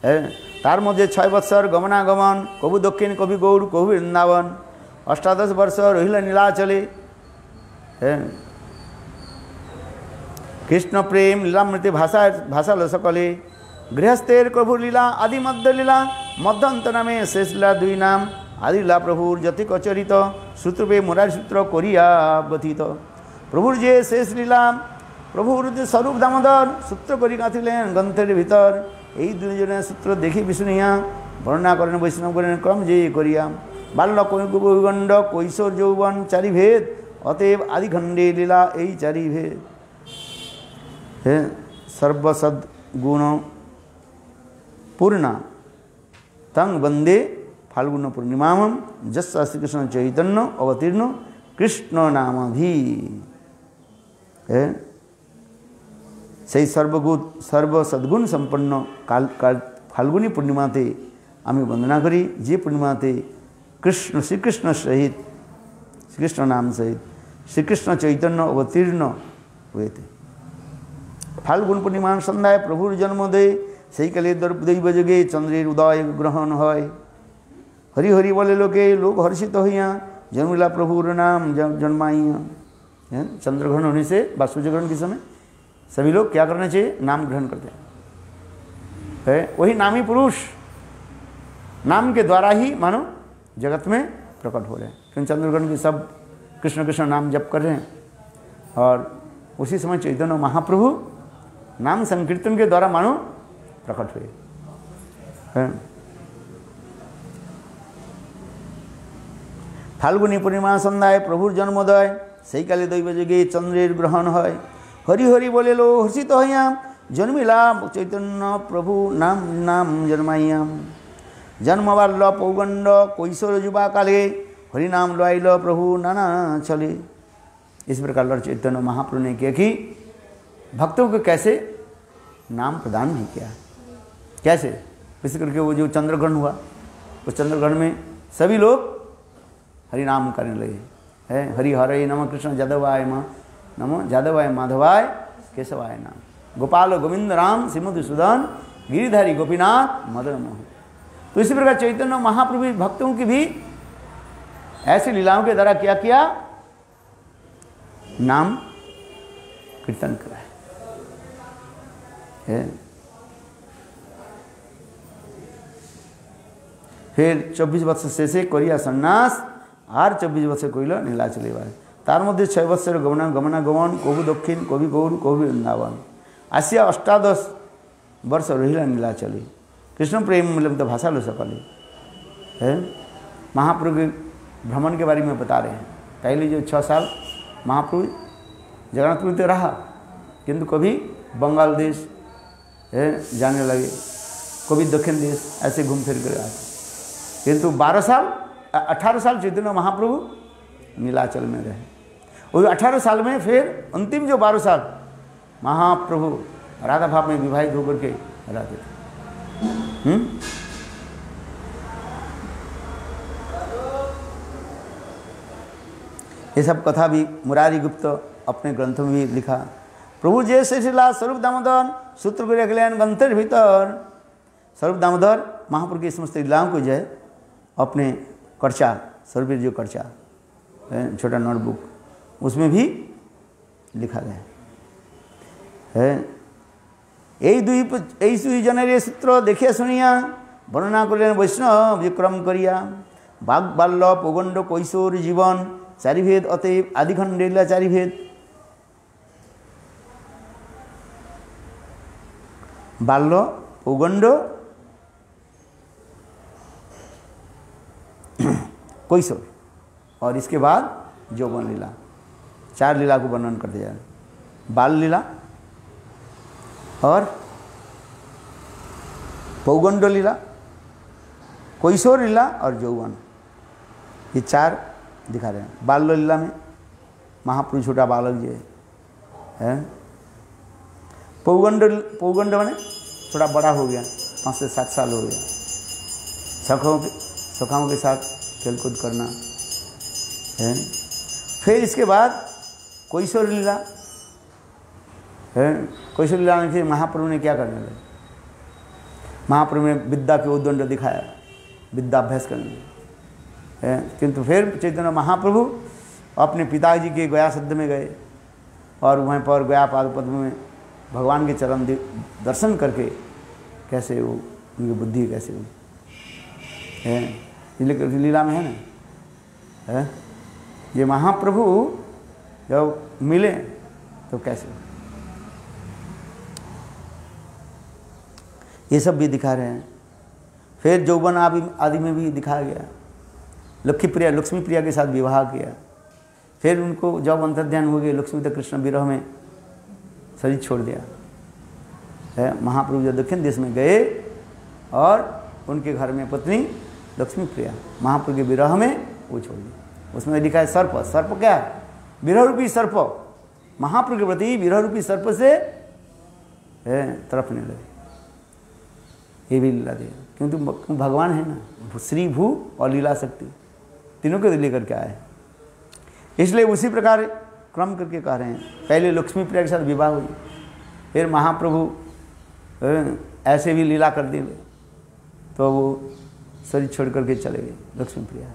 Speaker 1: है। तार मध्य 6 बत्सर गमनागमन कबू दक्षिण कभी गौड़ कबू वृंदावन 18 वर्ष रहिल नीलाचले है। कृष्ण प्रेम लीलामृति भाषा सकले गृहस्थेर प्रभु लीला आदि मध्य लीला मध्यांतर में शेष लीला 2 नाम आदि लीला प्रभुर जति कचरित सूत्रपे मुरारी सूत्र करिया बथित। प्रभुर जे शेष लीला प्रभुर जे स्वरूप दामोदर सूत्र करी गाथिलें ग्रंथेर भीतर यही 2 जने सूत्र देखी विष्णुया वर्णना करें वैष्णव करें क्रम जे करिया। बाल्य गंड कैशोर यौवन 4 भेद अतएव आदि खंडे लीला यही 4 भेद है। सर्वसद गुण पूर्णा तंग वंदे फाल्गुन पूर्णिमा जस्सा श्री कृष्ण चैतन्य अवतीर्ण कृष्ण नामाधि है। सही सर्व सद्गुण संपन्न फाल्गुनी पूर्णिमाते आमी वंदना करी जे पूर्णिमाते कृष्ण श्रीकृष्ण सहित श्रीकृष्ण नाम सहित श्रीकृष्ण चैतन्य अवतीर्ण हुए थे। फाल्गुन पूर्णिमा सन्ध्याय प्रभुर जन्मोदय सही काले दैव जगे चंद्रेर उदय ग्रहण है। हरि हरि बोले लोके लोग हर्षित होइया जन्मिला प्रभुर नाम जन्माइया। चंद्रग्रहण होने से व सूर्यग्रहण के समय सभी लोग क्या करना चाहिए? नाम ग्रहण करते हैं। वही नामी पुरुष नाम के द्वारा ही मानो जगत में प्रकट हो रहे हैं। क्योंकि चंद्रग्रहण के सब कृष्ण कृष्ण नाम जप कर रहे हैं और उसी समय चैतन्य महाप्रभु नाम संकीर्तन के द्वारा मानो प्रकट हुए। फाल्गुनी पूर्णिमा सन्ध्याय प्रभुर जन्मोदय सही काले दैव जगे चंद्रेर ग्रहण है। हरि हरि बोले लो हर्षित हइया जन्मिला चैतन्य प्रभु नाम नाम जन्माइया। जन्मबाल्य पौगंड कैशोर युवा काले हरि नाम लइल प्रभु नाना चले। इस प्रकार लॉर्ड चैतन्य महाप्रभु ने किया कि भक्तों को कैसे नाम प्रदान नहीं किया। कैसे? इस करके वो जो चंद्रग्रहण हुआ उस चंद्रग्रहण में सभी लोग हरि नाम करने लगे है। हरि हरे नमः कृष्ण जादवाय नमो जादवाय माधवाय केशवाय नाम गोपाल गोविंद राम श्रीमधुसूदन गिरिधारी गोपीनाथ मदन मोहन। तो इसी प्रकार चैतन्य महाप्रभु भक्तों की भी ऐसी लीलाओं के द्वारा क्या किया? नाम कीर्तन करा है। फिर 24 वर्ष शेषे करिया सन्यास आर 24 वर्ष कइल नीलाचलीवास। तार मध्य 6 वर्षर गमनागमन कबू दक्षिण कभी गौड़ कभी वृंदावन आसिया 18 वर्ष रहिला नीलाचली। कृष्ण प्रेम मिलम तो भाषा लो सकली है। महाप्रभु के भ्रमण के बारे में बता रहे हैं। पहले जो 6 साल महाप्रभु जगन्नाथपुरी तो रहा किंतु कभी बंगाल देश जाने लगे कभी दक्षिण देश ऐसे घूम फिर कर आए। किंतु 18 साल चैतन्य महाप्रभु नीलाचल में रहे। और 18 साल में फिर अंतिम जो 12 साल महाप्रभु राधा भाव में विवाहित होकर के रहते थे। ये सब कथा भी मुरारी गुप्त अपने ग्रंथों में भी लिखा। प्रभु जय शेषला स्वरूप दामोदर सूत्र को रखलेन ग्रंथेर भीतर। स्वरूप दामोदर महाप्रभु की समस्त लीलाओं को जय अपने कर्चा स्वरूप जो कर्चा छोटा नोटबुक उसमें भी लिखा गया। है এই দুই জনের এই সূত্র দেখিয়া শুনিয়া বর্ণনা করিলেন বৈষ্ণব বিক্রম করিয়া বাঘ বাল্য পৌগণ্ড কৈশোর জীবন চারিভেদ অতএব আদিখণ্ডে লীলা চারিভেদ। बाल्य पौगंड कैशोर और इसके बाद यौवन लीला, 4 लीला को वर्णन करते जा रहे हैं। बाल लीला और पौगंड लीला, कैशोर लीला और यौवन, ये 4 दिखा रहे हैं। बाल्य लीला में महापुरुष छोटा बालक जो है, पौगंड माने थोड़ा बड़ा हो गया, 5 से 7 साल हो गया, सखाओं के साथ खेलकूद करना है। फिर इसके बाद कैशोर लीला है। कैशोर लीला में फिर महाप्रभु ने क्या करने लगे, महाप्रभु ने विद्या के उद्दंड दिखाया, विद्या अभ्यास करने लगे है। किंतु फिर चैतन्य महाप्रभु अपने पिताजी के गया सिद्ध में गए और वहीं पर गया पादपद्म में भगवान के चरण दर्शन करके कैसे वो उनकी बुद्धि कैसे हुई है, लीला में है ना है। ये महाप्रभु जब मिले तो कैसे, ये सब भी दिखा रहे हैं। फिर यौवन आदि में भी दिखाया गया, लक्ष्मी प्रिया के साथ विवाह किया। फिर उनको जब अंतर्ध्यान हो गए, लक्ष्मी तो कृष्ण विरह में शरीर छोड़ दिया है। महाप्रभु जब दक्षिण देश में गए और उनके घर में पत्नी लक्ष्मी प्रिया महाप्रभु के विरह में वो छोड़ दिया। उसमें लिखा है सर्प, सर्प क्या है, विरह रूपी सर्प, महाप्रभु के प्रति विरह रूपी सर्प से तड़पने लगे। ये भी लीला दिया, क्योंकि भगवान है ना, श्री भू और लीला शक्ति तीनों को लेकर के आए, इसलिए उसी प्रकार क्रम करके कह रहे हैं। पहले लक्ष्मी प्रिया के साथ विवाह हुई, फिर महाप्रभु ऐसे भी लीला कर दिए तो वो शरीर छोड़ करके चले गए लक्ष्मी प्रिया।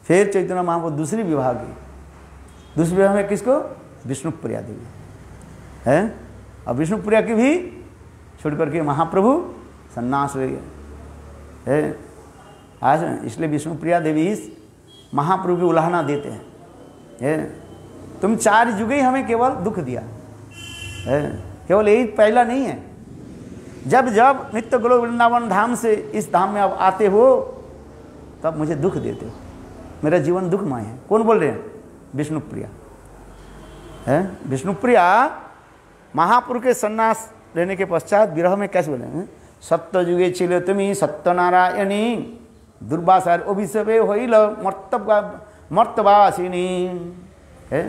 Speaker 1: फिर चैतन्य महाप्रभु दूसरी विवाह की, दूसरी विवाह में किसको, विष्णु प्रिया देवी है। और विष्णु प्रिया की भी छोड़ करके महाप्रभु सन्यास ले गए है। आज इसलिए विष्णु प्रिया देवी महाप्रभु की उलाहना देते हैं है, तुम 4 युग ही हमें केवल दुख दिया है, केवल यही पहला नहीं है। जब जब नित्य गोलोक वृंदावन धाम से इस धाम में अब आते हो तब मुझे दुख देते हो, मेरा जीवन दुखमय है। कौन बोल रहे हैं, विष्णु प्रिया है। विष्णु प्रिया महापुरुष के सन्यास लेने के पश्चात विरह में कैसे बोले हैं, सत्य युगे छिले तुमी सत्यनारायणी दुर्वासार अभिषेपे होइल मर्तवासिनी है।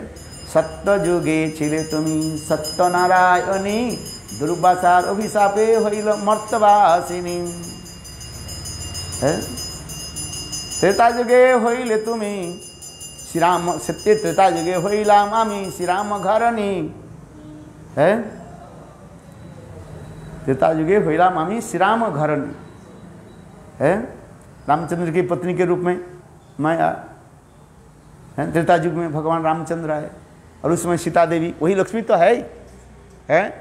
Speaker 1: सत्य युगे छिले तुमी सत्यनारायणी दुर्वासार अभिशापे होइल मर्तवासिनी है। त्रेता युगे होइले तुमी श्रीराम सत्य, त्रेता युगे होइलाम आमी श्रीराम घरणी है। त्रेता युगे होइलाम आमी श्रीराम घरणी है। रामचंद्र की पत्नी के रूप में मैं त्रेता युग में भगवान रामचंद्र आए और उस समय सीता देवी, वही लक्ष्मी तो है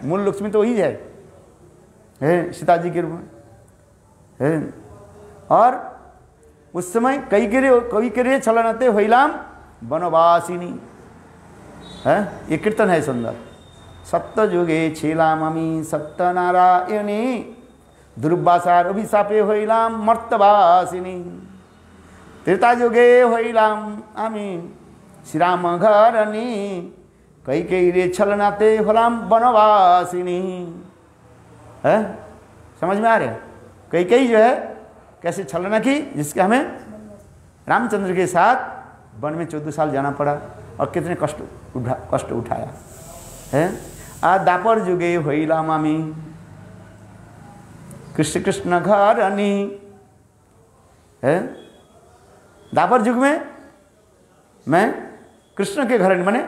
Speaker 1: मूल लक्ष्मी तो वही है सीता जी के रूप में है। और उस समय कई करे छलनते होइलाम वनवासिनी है। ये कीर्तन है सुंदर। सत्य युगे छिलामी सत्यनारायणी दुर्वासार अभिशापे होइलाम मर्तवासिनी। त्रेता युगे होइलाम आमी श्रीराम घरणी कई रे छलनाते होलाम वनवासिनी है। समझ में आ रहे, कई जो है कैसे छलना की, जिसके हमें रामचंद्र के साथ वन में 14 साल जाना पड़ा और कितने कष्ट उठाया है। दापर युगे होइलाम आमी कृष्ण घरणी है। दापर युग में मैं कृष्ण के घर माने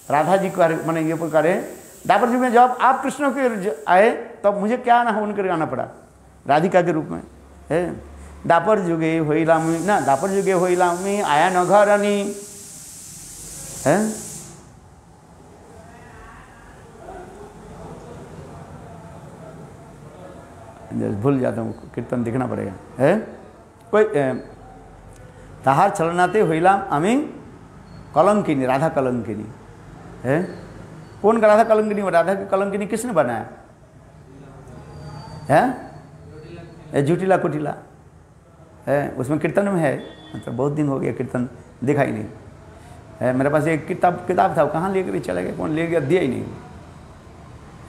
Speaker 1: राधा जी का माने ये प्रकार है। दापर युग में जब आप कृष्ण के आए तब मुझे क्या ना उनकर आना पड़ा राधिका के रूप में है। दापर युगे होइलामी ना, दापर युगे होइलामी आया न घरणी है। भूल जाता हूँ, कीर्तन देखना पड़ेगा। है कोई ताहार छलनाते होइलाम आमी कलंकिनी, राधा कलंकिनी है। कौन राधा कलंकिनी? राधा की कलंकिनी किसने बनाया है? झूठीला कुटीला है, उसमें कीर्तन में है। मतलब बहुत दिन हो गया कीर्तन देखा ही नहीं है। मेरे पास एक किताब था, कहाँ लेकर चला गया, कौन ले गया, दिया ही नहीं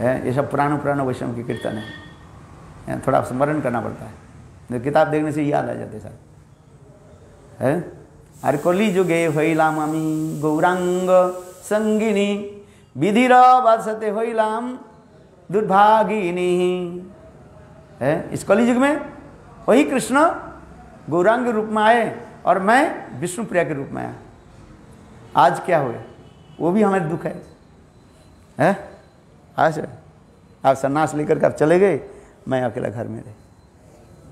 Speaker 1: है। ये सब पुराना वैष्णव की कीर्तन है, थोड़ा स्मरण करना पड़ता है, किताब देखने से याद आ जाते सर है। अरे कली जुगे होइलाम आमी गौरांग संगिनी विधिर वासते होइलाम दुर्भागिनी है। इस कली युग में वही कृष्ण गौरांग के रूप में आए और मैं विष्णुप्रिया के रूप में आया। आज क्या हुए, वो भी हमारे दुख है। आज आप सन्यास लेकर के आप चले गए, मैं अकेला घर में रहे,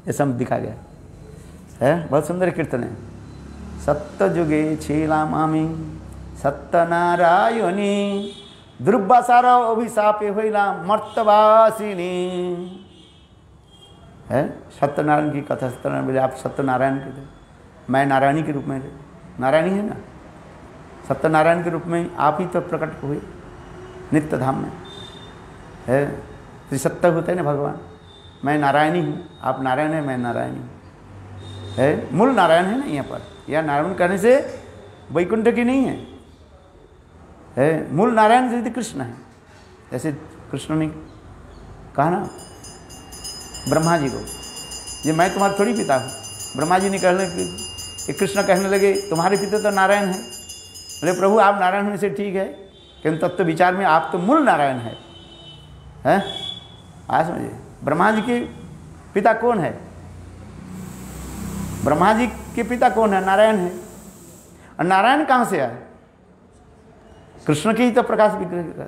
Speaker 1: ये सब दिखा गया है। बहुत सुंदर कीर्तन है। सत्य जुगे छीलामामी सत्यनारायणी दुर्वासार अभिशापे होइला मर्तवासिनी है। सत्यनारायण की कथा, सत्यनारायण बोले आप सत्यनारायण के थे, मैं नारायणी के रूप में, नारायणी है ना, सत्यनारायण के रूप में आप ही तो प्रकट हुए नित्य धाम में है। त्रिसत्य होते हैं ना भगवान, मैं नारायणी हूँ, आप नारायण है, मैं नारायणी हूँ है। मूल नारायण है ना यहाँ पर, यह नारायण करने से वैकुंठ की नहीं है। मूल नारायण यदि कृष्ण है, जैसे कृष्ण ने कहा ना ब्रह्मा जी को, ये मैं तुम्हारा थोड़ी पिता हूँ। ब्रह्मा जी ने कहने कि कृष्ण कहने लगे तुम्हारे पिता तो नारायण है। बोले प्रभु आप नारायण होने से ठीक है, किंतु तत्व विचार में आप तो मूल नारायण है। आज समझिए ब्रह्मा जी के पिता कौन है? ब्रह्मा जी के पिता कौन है? नारायण है। और नारायण कहाँ से आए? कृष्ण की ही तो प्रकाश विग्रह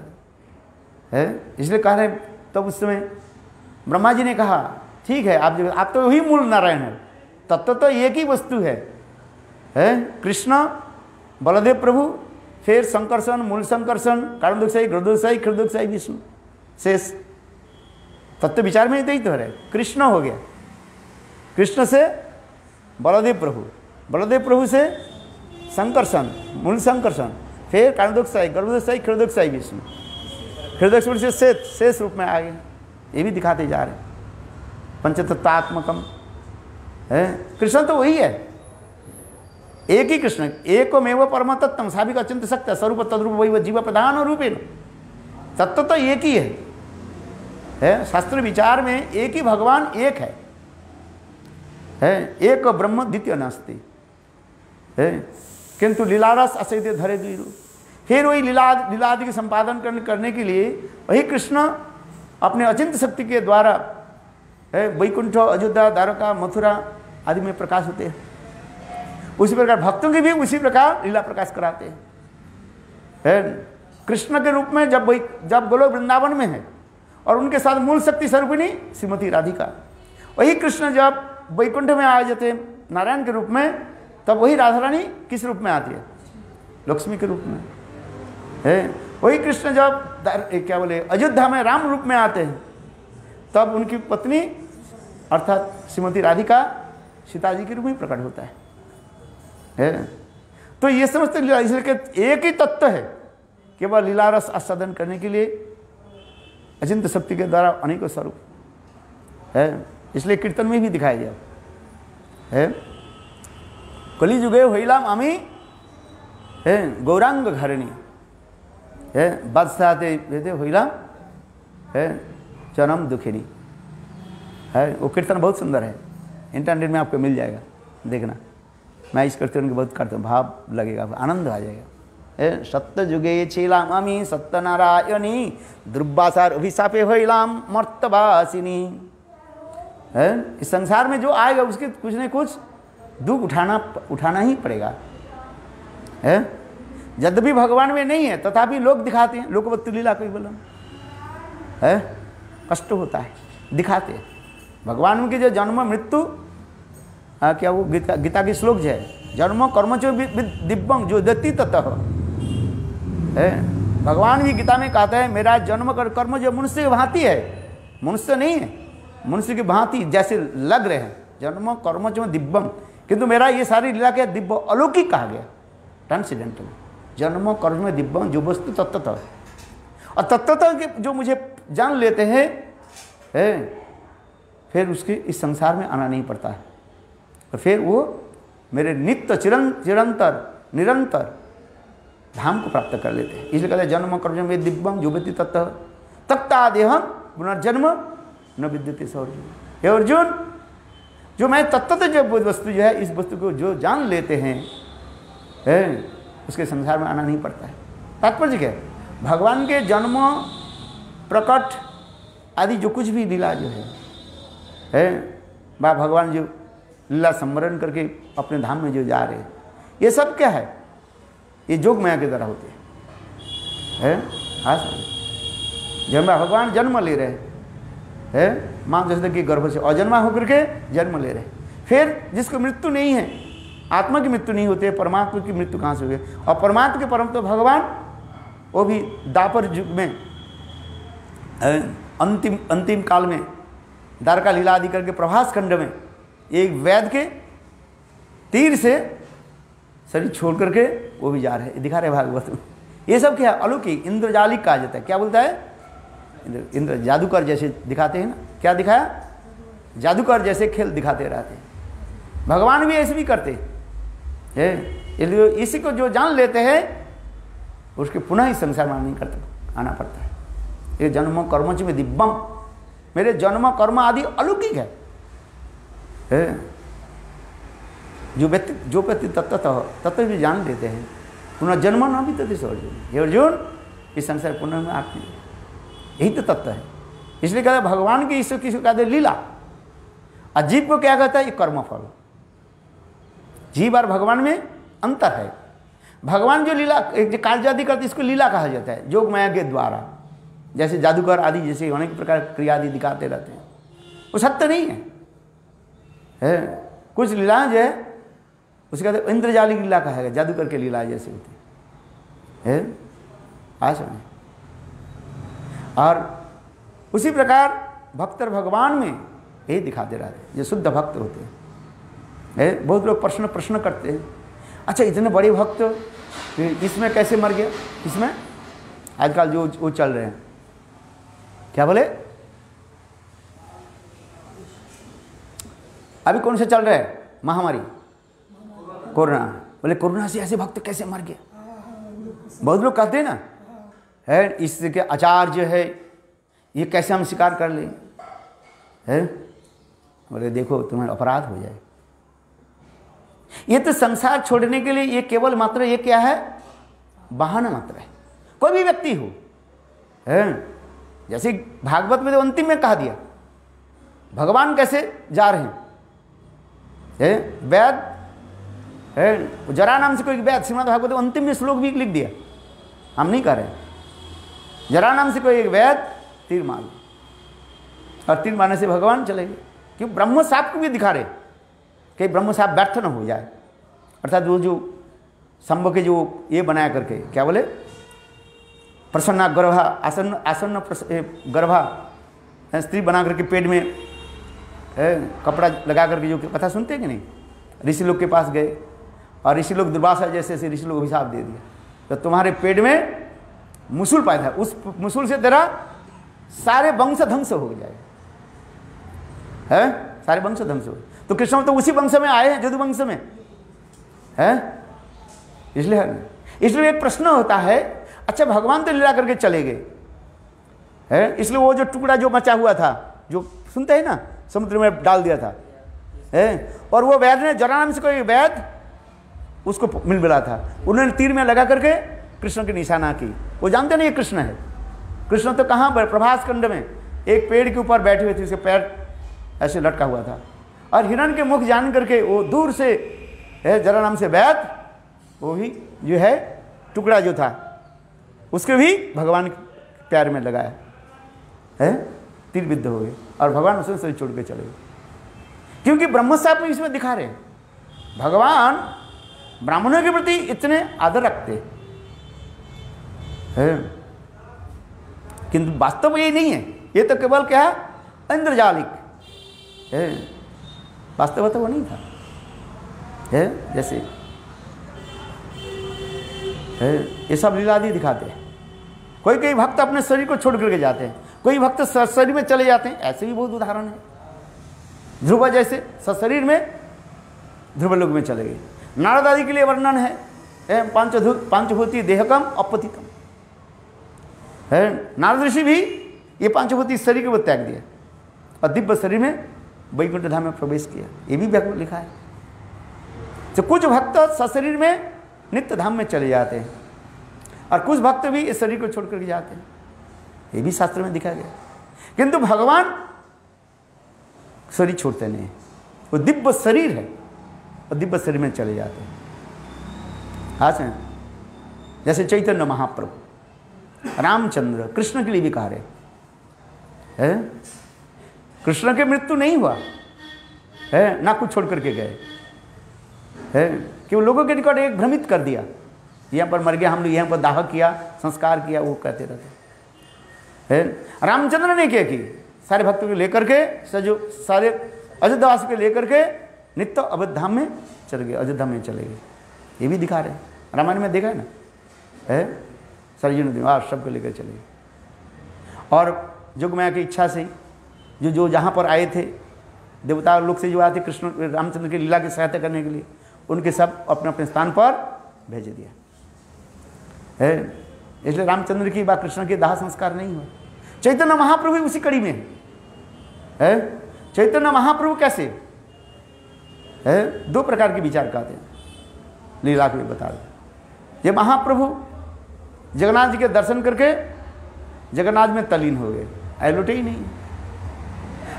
Speaker 1: है। इसलिए कह रहे तब उस समय ब्रह्मा जी ने कहा ठीक है, आप तो वही मूल नारायण है, तत्व तो एक ही वस्तु है। कृष्ण बलदेव प्रभु, फिर संकर्षण, मूल संकर्षण, कारणोदकशाही, ग्रदोदकशाही, क्षीरोदकशाही विष्णु, शेष तत्व विचार में ही तो है। कृष्ण हो गया, कृष्ण से बलदेव प्रभु, बलदेव प्रभु से संकर्षण, मूल संकर्षण, फिर कारणोदकशाही, गर्भोदकशाही, क्षीरोदकशाही विष्णु, क्षीरोदकशाही से शेष रूप में आ गए। ये भी दिखाते जा रहे हैं पंचतत्वात्मकम है। कृष्ण तो वही है, एक ही कृष्ण, एकमेव परम तत्व साभिक अचिंत सत्य स्वरूप तद्रूप वही जीव प्रधान रूपेण, तत्व तो एक ही है। शास्त्र विचार में एक ही भगवान एक है, एक ब्रह्म द्वितीय नास्ति है। किंतु लीलारस असैद्य धरे द्विरू, फिर वही लीलादि के संपादन करने के लिए वही कृष्ण अपने अचिंत शक्ति के द्वारा वैकुंठ, अयोध्या, द्वारका, मथुरा आदि में प्रकाश होते हैं। उसी प्रकार भक्तों की भी उसी प्रकार लीला प्रकाश कराते हैं। कृष्ण के रूप में जब गोलोक वृंदावन में है और उनके साथ मूल शक्ति स्वरूपिणी श्रीमती राधिका, वही कृष्ण जब वैकुंठ में आ जाते हैं नारायण के रूप में, तब वही राधा रानी किस रूप में आती है? लक्ष्मी के रूप में है। वही कृष्ण जब क्या बोले अयोध्या में राम रूप में आते हैं, तब उनकी पत्नी अर्थात श्रीमती राधिका सीता जी के रूप में प्रकट होता है। तो ये समझते इसलिए एक ही तत्व है, केवल लीला रस आस्वादन करने के लिए अचिंत शक्ति के द्वारा अनेकों स्वरूप है। इसलिए कीर्तन में भी दिखाया गया है। कली जुगे होइलाम आमी गौरांग घरणी है, बादशाहते होइलाम है जन्म दुखिनी है। वो कीर्तन बहुत सुंदर है, इंटरनेट में आपको मिल जाएगा, देखना। मैं इस कीर्तन को बहुत करता हूँ, भाव लगेगा, आनंद आ जाएगा। सत्य जुगे छीलाम आमी सत्यनारायणी दुर्वासार अभिशापे होइलाम मर्तवासिनी है। इस संसार में जो आएगा उसके कुछ न कुछ दुख उठाना ही पड़ेगा है। यद्यपि भगवान में नहीं है तथापि लोग दिखाते हैं, लोकवत्तु लीला कोई बोला है, कष्ट होता है, दिखाते हैं। भगवान की जो जन्म मृत्यु क्या वो गीता की श्लोक है, जन्म कर्म चो दिव्यं जो दत्ती ततः है। भगवान भी गीता में कहता है मेरा जन्म कर्म जो मनुष्य की भांति है, मनुष्य नहीं है, मनुष्य की भांति जैसे लग रहे हैं। जन्म कर्म च दिव्यम, किंतु मेरा ये सारी लीला क्या दिव्य अलौकिक कहा गया ट्रांसीडेंटल। जन्म कर्म में दिव्यम जो वस्तु तत्वतः, और तत्वतः के जो मुझे जान लेते हैं फिर उसके इस संसार में आना नहीं पड़ता है, और फिर वो मेरे नित्य चिरंतर निरंतर धाम को प्राप्त कर लेते हैं। इसलिए कहते हैं जन्म कर्म में दिव्यम जो व्यक्ति तत्व तत्तादेहम पुनर्जन्म न विद्यते स अर्जुन। हे अर्जुन, जो मैं तत्वतः जो वस्तु जो है, इस वस्तु को जो जान लेते हैं उसके संसार में आना नहीं पड़ता है। तात्पर्य क्या है? भगवान के जन्म प्रकट आदि जो कुछ भी लीला जो है बा भगवान जो लीला संवरण करके अपने धाम में जो जा रहे हैं, ये सब क्या है? ये जोग माया के द्वारा होते हैं। हाँ, जब भगवान जन्म ले रहे हैं मां जैसे कि गर्भ से अजन्मा होकर के जन्म ले रहे हैं, फिर जिसको मृत्यु नहीं है, आत्मा की मृत्यु नहीं होती है, परमात्मा की मृत्यु कहाँ से हुई? और परमात्मा के परम तो भगवान, वो भी दापर युग में अंतिम काल में द्वारका लीला आदि करके प्रभास खंड में एक वैद्य के तीर से शरीर छोड़ करके वो भी जा रहे हैं, दिखा रहे भागवत में। ये सब क्या है? अलौकिक इंद्रजालिक कहा जाता है। क्या बोलता है? इंद्र जादूकर जैसे दिखाते हैं ना। क्या दिखाया? जादूकर जैसे खेल दिखाते रहते हैं। भगवान भी ऐसे भी करते हैं। इसी को जो जान लेते हैं उसके पुनः इस संसार में नहीं करते, आना पड़ता है। ये जन्म कर्म च में दिव्यम, मेरे जन्म कर्म आदि अलौकिक है। जो व्यक्ति तत्व भी जान लेते हैं पुनः जन्म न भी तथ्य से अर्जुन। हे अर्जुन, इस संसार पुनः में आती है, यही तो तत्व है। इसलिए कहते हैं भगवान की ईश्वर किसी कहते लीला, और जीव को क्या कहता है? ये कर्मफल। जीव और भगवान में अंतर है। भगवान जो लीला जो कार्य आदि करते इसको लीला कहा जाता है, जोग माया के द्वारा। जैसे जादूगर आदि जैसे अनेक प्रकार क्रिया आदि दिखाते रहते हैं, वो सत्य नहीं है। कुछ लीलाएं जो है उसे कहते हैं इंद्रजालिक लीला कहा है, जादूगर के लीला जैसे होती है। सुने। और उसी प्रकार भक्त भगवान में यही दिखाते रहते हैं, जो शुद्ध भक्त होते हैं। बहुत लोग प्रश्न करते हैं, अच्छा इतने बड़े भक्त इसमें कैसे मर गया? इसमें आजकल जो वो चल रहे हैं, क्या बोले? अभी कौन से चल रहे हैं? महामारी कोरोना। बोले कोरोना से ऐसे भक्त कैसे मर गया? बहुत लोग कहते हैं ना, है इसके आचार्य है, ये कैसे हम स्वीकार कर लें? बोले देखो तुम्हारा अपराध हो जाए। ये तो संसार छोड़ने के लिए ये केवल मात्र ये क्या है? बहाना मात्र है। कोई भी व्यक्ति हो, जैसे भागवत में तो अंतिम में कहा दिया भगवान कैसे जा रहे हैं। वैद जरा नाम से कोई वैद, श्रीमद् भागवत में अंतिम में श्लोक भी लिख दिया, हम नहीं कह रहे। जरा नाम से कोई एक वैद तीर मार, और तीर मारने से भगवान चले गए। क्यों? ब्रह्म साप को भी दिखा रहे कि ब्रह्म साप व्यर्थ न हो जाए। अर्थात वो जो संभव के जो ये बनाया करके, क्या बोले? प्रसन्ना गर्भा आसन्न गर्भा, स्त्री बना करके पेट में कपड़ा लगा करके, जो कथा सुनते हैं कि नहीं? ऋषि लोग के पास गए और ऋषि लोग दुर्वासा जैसे ऋषि लोग अभिशाप दे दिया, तो तुम्हारे पेट में मुसूल पैदा, उस मुसूल से तेरा सारे वंश ध्वंस हो जाए, सारे वंश ध्वंस हो। तो कृष्ण तो उसी वंश में आए हैं, जदु वंश में है। इसलिए एक प्रश्न होता है, अच्छा भगवान तो लीला करके चले गए, इसलिए वो जो टुकड़ा जो मचा हुआ था, जो सुनते हैं ना, समुद्र में डाल दिया था, और वो वैद्य ने, जरा नाम से कोई वैद्य उसको मिल मिला था, उन्होंने तीर में लगा करके कृष्ण की निशाना की। वो जानते नहीं ये कृष्ण है। कृष्ण तो कहाँ पर? प्रभास खंड में एक पेड़ के ऊपर बैठे हुए थे, उसके पैर ऐसे लटका हुआ था, और हिरण के मुख जान करके वो दूर से जरा नाम से वैद्य, वो भी जो है टुकड़ा जो था उसके भी भगवान के पैर में लगाया है, तीर विद्ध हो गए, और भगवान उसने शरीर छोड़ के चले गए। क्योंकि ब्रह्मसाप में इसमें दिखा रहे हैं भगवान ब्राह्मणों के प्रति इतने आदर रखते हैं, किंतु वास्तव में ये नहीं है। ये तो केवल क्या है? इंद्रजालिक, है, वास्तव तो वो नहीं था, है जैसे है, ये सब लीलादि दिखाते हैं। कोई कई भक्त अपने शरीर को छोड़ करके जाते हैं, कोई भक्त शरीर में चले जाते हैं, ऐसे भी बहुत उदाहरण है। ध्रुव जैसे सशरीर में ध्रुव लोक में चले गए। नारद आदि के लिए वर्णन है पांचभूति देहकम अपतितम, है नारद ऋषि भी ये पांचभूति शरीर को त्याग दिया और दिव्य शरीर में वैकुंठ धाम में प्रवेश किया, ये भी व्याकुल लिखा है। तो कुछ भक्त सशरीर में नित्य धाम में चले जाते हैं और कुछ भक्त भी इस शरीर को छोड़ करके जाते हैं, ये भी शास्त्र में दिखा गया। किंतु भगवान शरीर छोड़ते नहीं, वो दिव्य शरीर है और दिव्य शरीर में चले जाते हैं। हाँ सर, जैसे चैतन्य महाप्रभु रामचंद्र कृष्ण के लिए भी कहा है, कृष्ण की मृत्यु नहीं हुआ है, ना कुछ छोड़ करके गए है, कि वो लोगों के निकट एक भ्रमित कर दिया, यहाँ पर मर गया, हम लोग यहाँ पर दाह किया, संस्कार किया, वो कहते रहते है। रामचंद्र ने क्या की, सारे भक्तों को लेकर के जो सारे अयोध्यावासी को लेकर के नित्य अवध धाम में चले गए, अयोध्या में चले गए, ये भी दिखा रहे हैं। रामायण में देखा है ना, है सरयू नदी में सबको लेकर चले गए। और जोगमाया की इच्छा से जो जहाँ पर आए थे देवता लोग से जो आए थे कृष्ण रामचंद्र की लीला की सहायता करने के लिए, उनके सब अपने अपने स्थान पर भेज दिया है। इसलिए रामचंद्र की व कृष्ण के दाह संस्कार नहीं हुआ। चैतन्य महाप्रभु उसी कड़ी में है। चैतन्य महाप्रभु कैसे है, दो प्रकार के विचार कहते हैं, लीला को भी बता दो। ये महाप्रभु जगन्नाथ जी के दर्शन करके जगन्नाथ में तलीन हो गए, लौटे ही नहीं।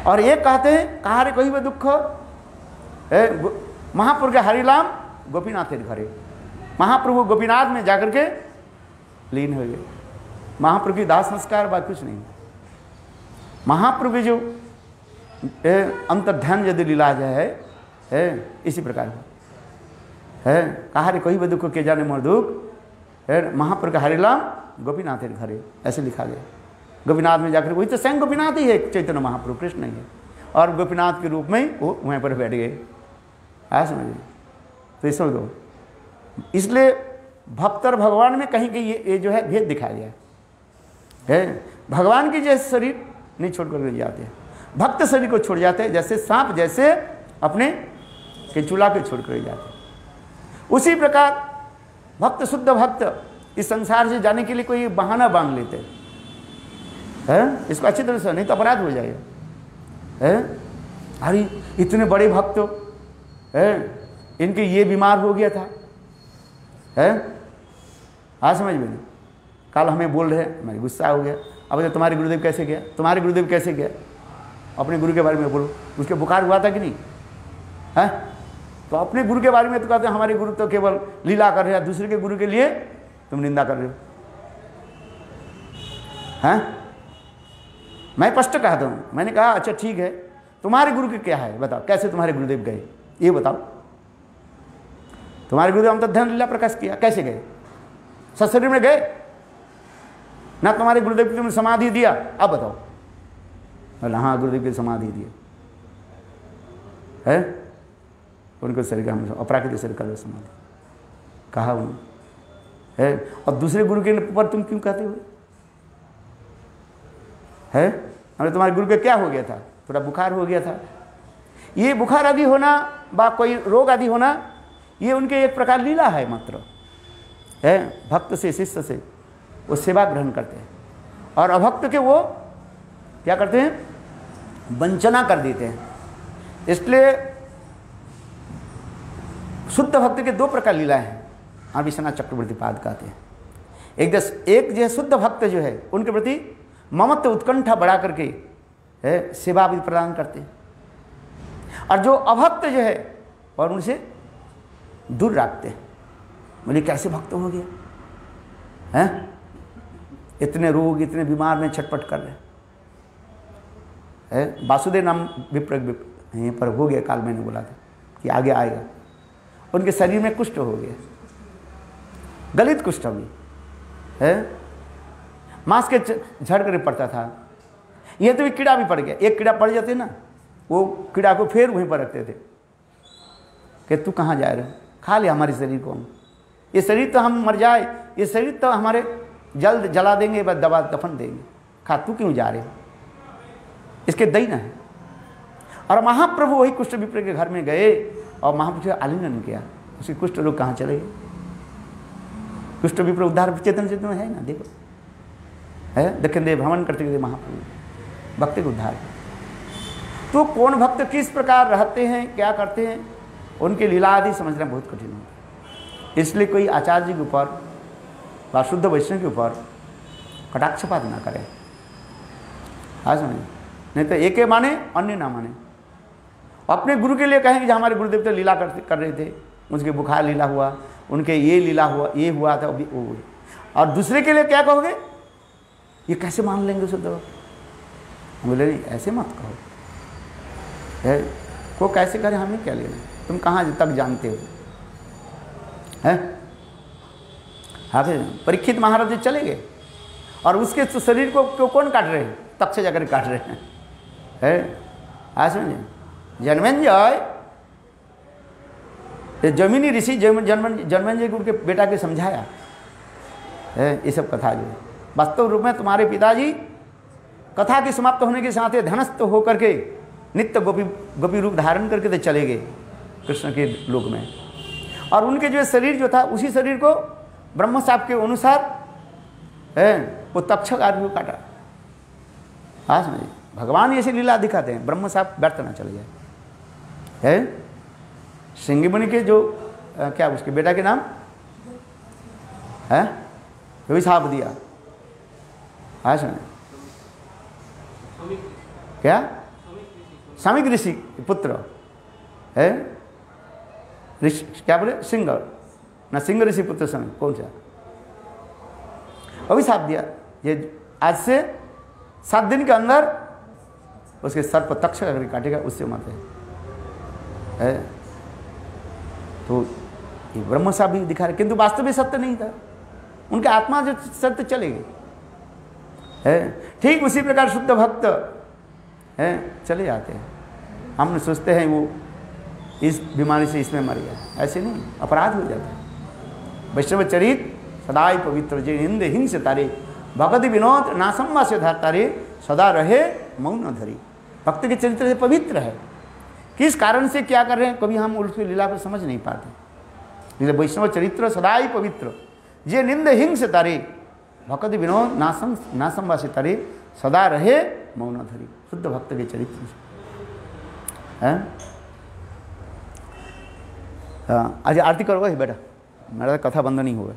Speaker 1: और एक कहते हैं कहा रे कोई भी दुख महाप्रभु के हरिलाम गोपीनाथ घरे, महाप्रभु गोपीनाथ में जाकर के लीन हो गए। महाप्रभु की दाह संस्कार बात कुछ नहीं। महाप्रभु जो अंतर्ध्यान यदि लीला है इसी प्रकार है। कहा रे कोई भी दुख के जाने मोर दुख है, महाप्रभु का हरिलाम गोपीनाथ घरे, ऐसे लिखा गया। गोपीनाथ में जाकर, वही तो स्वयं गोपीनाथ ही है, चैतन्य महाप्रभु कृष्ण ही है, और गोपीनाथ के रूप में वो वहीं पर बैठ गए। आया समझिए, तो इसमें दो, इसलिए भक्त और भगवान में कहीं कहीं ये जो है भेद दिखाया गया है। भगवान की जैसे शरीर नहीं छोड़ कर जाते हैं, भक्त शरीर को छोड़ जाते हैं, जैसे सांप जैसे अपने केंचुला को छोड़ कर जाते हैं। उसी प्रकार भक्त शुद्ध भक्त इस संसार से जाने के लिए कोई बहाना बांध लेते हैं, इसको अच्छी तरह से, नहीं तो अपराध हो जाएगा है। अरे इतने बड़े भक्त है, इनके ये बीमार हो गया था है, आज समझ में नहीं। कल हमें बोल रहे, मैं गुस्सा हो गया, अब तुम्हारे गुरुदेव कैसे गया, तुम्हारे गुरुदेव कैसे गया, अपने गुरु के बारे में बोलो, उसके बुखार हुआ था कि नहीं है। तो अपने गुरु के बारे में तो कहते हैं हमारे गुरु तो केवल लीला कर रहे हैं, दूसरे के गुरु के लिए तुम निंदा कर रहे हो हैं। मैं स्पष्ट कहता हूँ, मैंने कहा अच्छा ठीक है, तुम्हारे गुरु के क्या है बताओ, कैसे तुम्हारे गुरुदेव गए ये बताओ। तुम्हारे गुरुदेव अंतर्ध्यान लीला प्रकाश किया, कैसे गए, सशरीर में गए ना, तुम्हारे गुरुदेव की तुमने समाधि दिया, अब बताओ। बोला हाँ गुरुदेव की समाधि दिए है, उनको शरीर का हम अपराकृत शरीर का समाधि कहा उन्होंने है। और दूसरे गुरु के पर तुम क्यों कहते हो है, हमें तुम्हारे गुरु के क्या हो गया था, थोड़ा बुखार हो गया था। ये बुखार आदि होना बा कोई रोग आदि होना, ये उनके एक प्रकार लीला है मात्र है। भक्त से शिष्य से वो सेवा ग्रहण करते हैं, और अभक्त के वो क्या करते हैं, वंचना कर देते हैं। इसलिए शुद्ध भक्त के दो प्रकार लीला है, हाँ विश्वनाथ चक्रवर्ती पाद कहते हैं। एक जो है शुद्ध भक्त जो है उनके प्रति ममत्व उत्कंठा बढ़ा करके है सेवा भी प्रदान करते हैं, और जो अभक्त जो है और उनसे दूर रखते हैं। बोले कैसे भक्त हो गया हैं, इतने रोग इतने बीमार में छटपट कर रहे हैं। वासुदेव नाम विप्र यहीं पर हो गया, काल मैंने बोला था कि आगे आएगा। उनके शरीर में कुष्ठ हो गया, गलित कुष्ठ भी है, मांस के झड़ कर पड़ता था। यह तो एक कीड़ा भी पड़ गया, एक कीड़ा पड़ जाते ना वो कीड़ा को फिर वहीं पर रखते थे कि तू कहाँ जा रहे हो, खा ले हमारे शरीर को, ये शरीर तो हम मर जाए, ये शरीर तो हमारे जल्द जला देंगे, बस दबा दफन देंगे, खा, तू क्यों जा रहे हो, इसके दई ना है। और महाप्रभु वही कुष्ठ विप्र के घर में गए और महाप्रभु ने आलिंगन किया, उसके कुष्ठ लोग कहाँ चले गए। कुष्ठ विप्र उद्धार चेतन चेतन है ना, देखो है, दक्षिण देव भ्रमण करते हुए महाप्रभु भक्ति को उद्धार। तो कौन भक्त किस प्रकार रहते हैं, क्या करते हैं, उनके लीला आदि समझना बहुत कठिन होता है। इसलिए कोई आचार्य जी के ऊपर व शुद्ध वैष्णव के ऊपर कटाक्षपात ना करें, हाँ समझे, नहीं तो एक माने अन्य ना माने। अपने गुरु के लिए कहेंगे जो हमारे गुरुदेव तो लीला कर रहे थे, उनके बुखार लीला हुआ, उनके ये लीला हुआ, ये हुआ था अभी वो, और दूसरे के लिए क्या कहोगे, ये कैसे मान लेंगे शुद्ध भक्त। बोले नहीं, ऐसे मत कहो, है को कैसे करे, हमें क्या लेना, तुम कहाँ तक जानते हो, है। हाँ, परीक्षित महाराज जी चले गए और उसके शरीर को कौन काट रहे हैं, तक से जाकर काट रहे हैं, है। हाँ समझे, जन्मेंजय जमीनी ऋषि जन्मेंजय को उनके बेटा के समझाया है ये सब कथा जो वास्तव रूप में तुम्हारे पिताजी कथा के समाप्त होने के साथ ही धनस्थ होकर के नित्य गोपी रूप धारण करके तो चले गए कृष्ण के लोक में, और उनके जो शरीर जो था उसी शरीर को ब्रह्म साहब के अनुसार है वो तक्षक आदमी को काटा। हाँ समझिए, भगवान ऐसी लीला दिखाते हैं, ब्रह्म साहब व्यर्थ ना चले जाए, है। सिंगिमुनि के जो क्या उसके बेटा के नाम है वही साहब दिया। हाँ समझे, क्या सामिक ऋषि पुत्र है, ऋषि क्या बोले, सिंह ना, सिंह ऋषि पुत्र समय कौन सा, अभिशाप दिया ये आज से 7 दिन के अंदर उसके सर पर तक्षक अगर काटेगा उससे मत है। तो ये ब्रह्म साहब भी दिखा रहे, किंतु वास्तव में सत्य नहीं था, उनके आत्मा जो सत्य चले गए, है। ठीक उसी प्रकार शुद्ध भक्त है चले जाते हैं, हम सोचते हैं वो इस बीमारी से इसमें मर गया, ऐसे नहीं, अपराध हो जाता है। वैष्णव चरित सदाई पवित्र जे निंद हिंस तारे भगति विनोद नासम्मा से धातारे सदा रहे मौन धरी। भक्त के चरित्र से पवित्र है, किस कारण से क्या कर रहे हैं कभी हम उसकी लीला को समझ नहीं पाते। इसलिए वैष्णव चरित्र सदाई पवित्र जे निंद हिंस तारे भक्ति विनोद नासम्मा से तारे सदा रहे मौन धरी। शुद्ध भक्त के चरित्र है। हाँ, आज आरती करोगे बेटा, मेरा कथा बंद नहीं हुआ।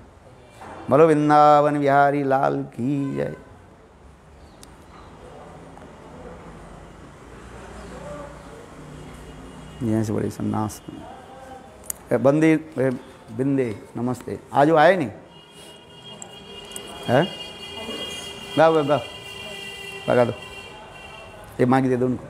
Speaker 1: बोलो वृंदावन बिहारी लाल की जय। यहाँ से बड़े सन्नास बंदे बिंदे नमस्ते, आज वो आए नहीं है, गाओ गाओ गाओ लगा दो, ये मांग दे दो उनको।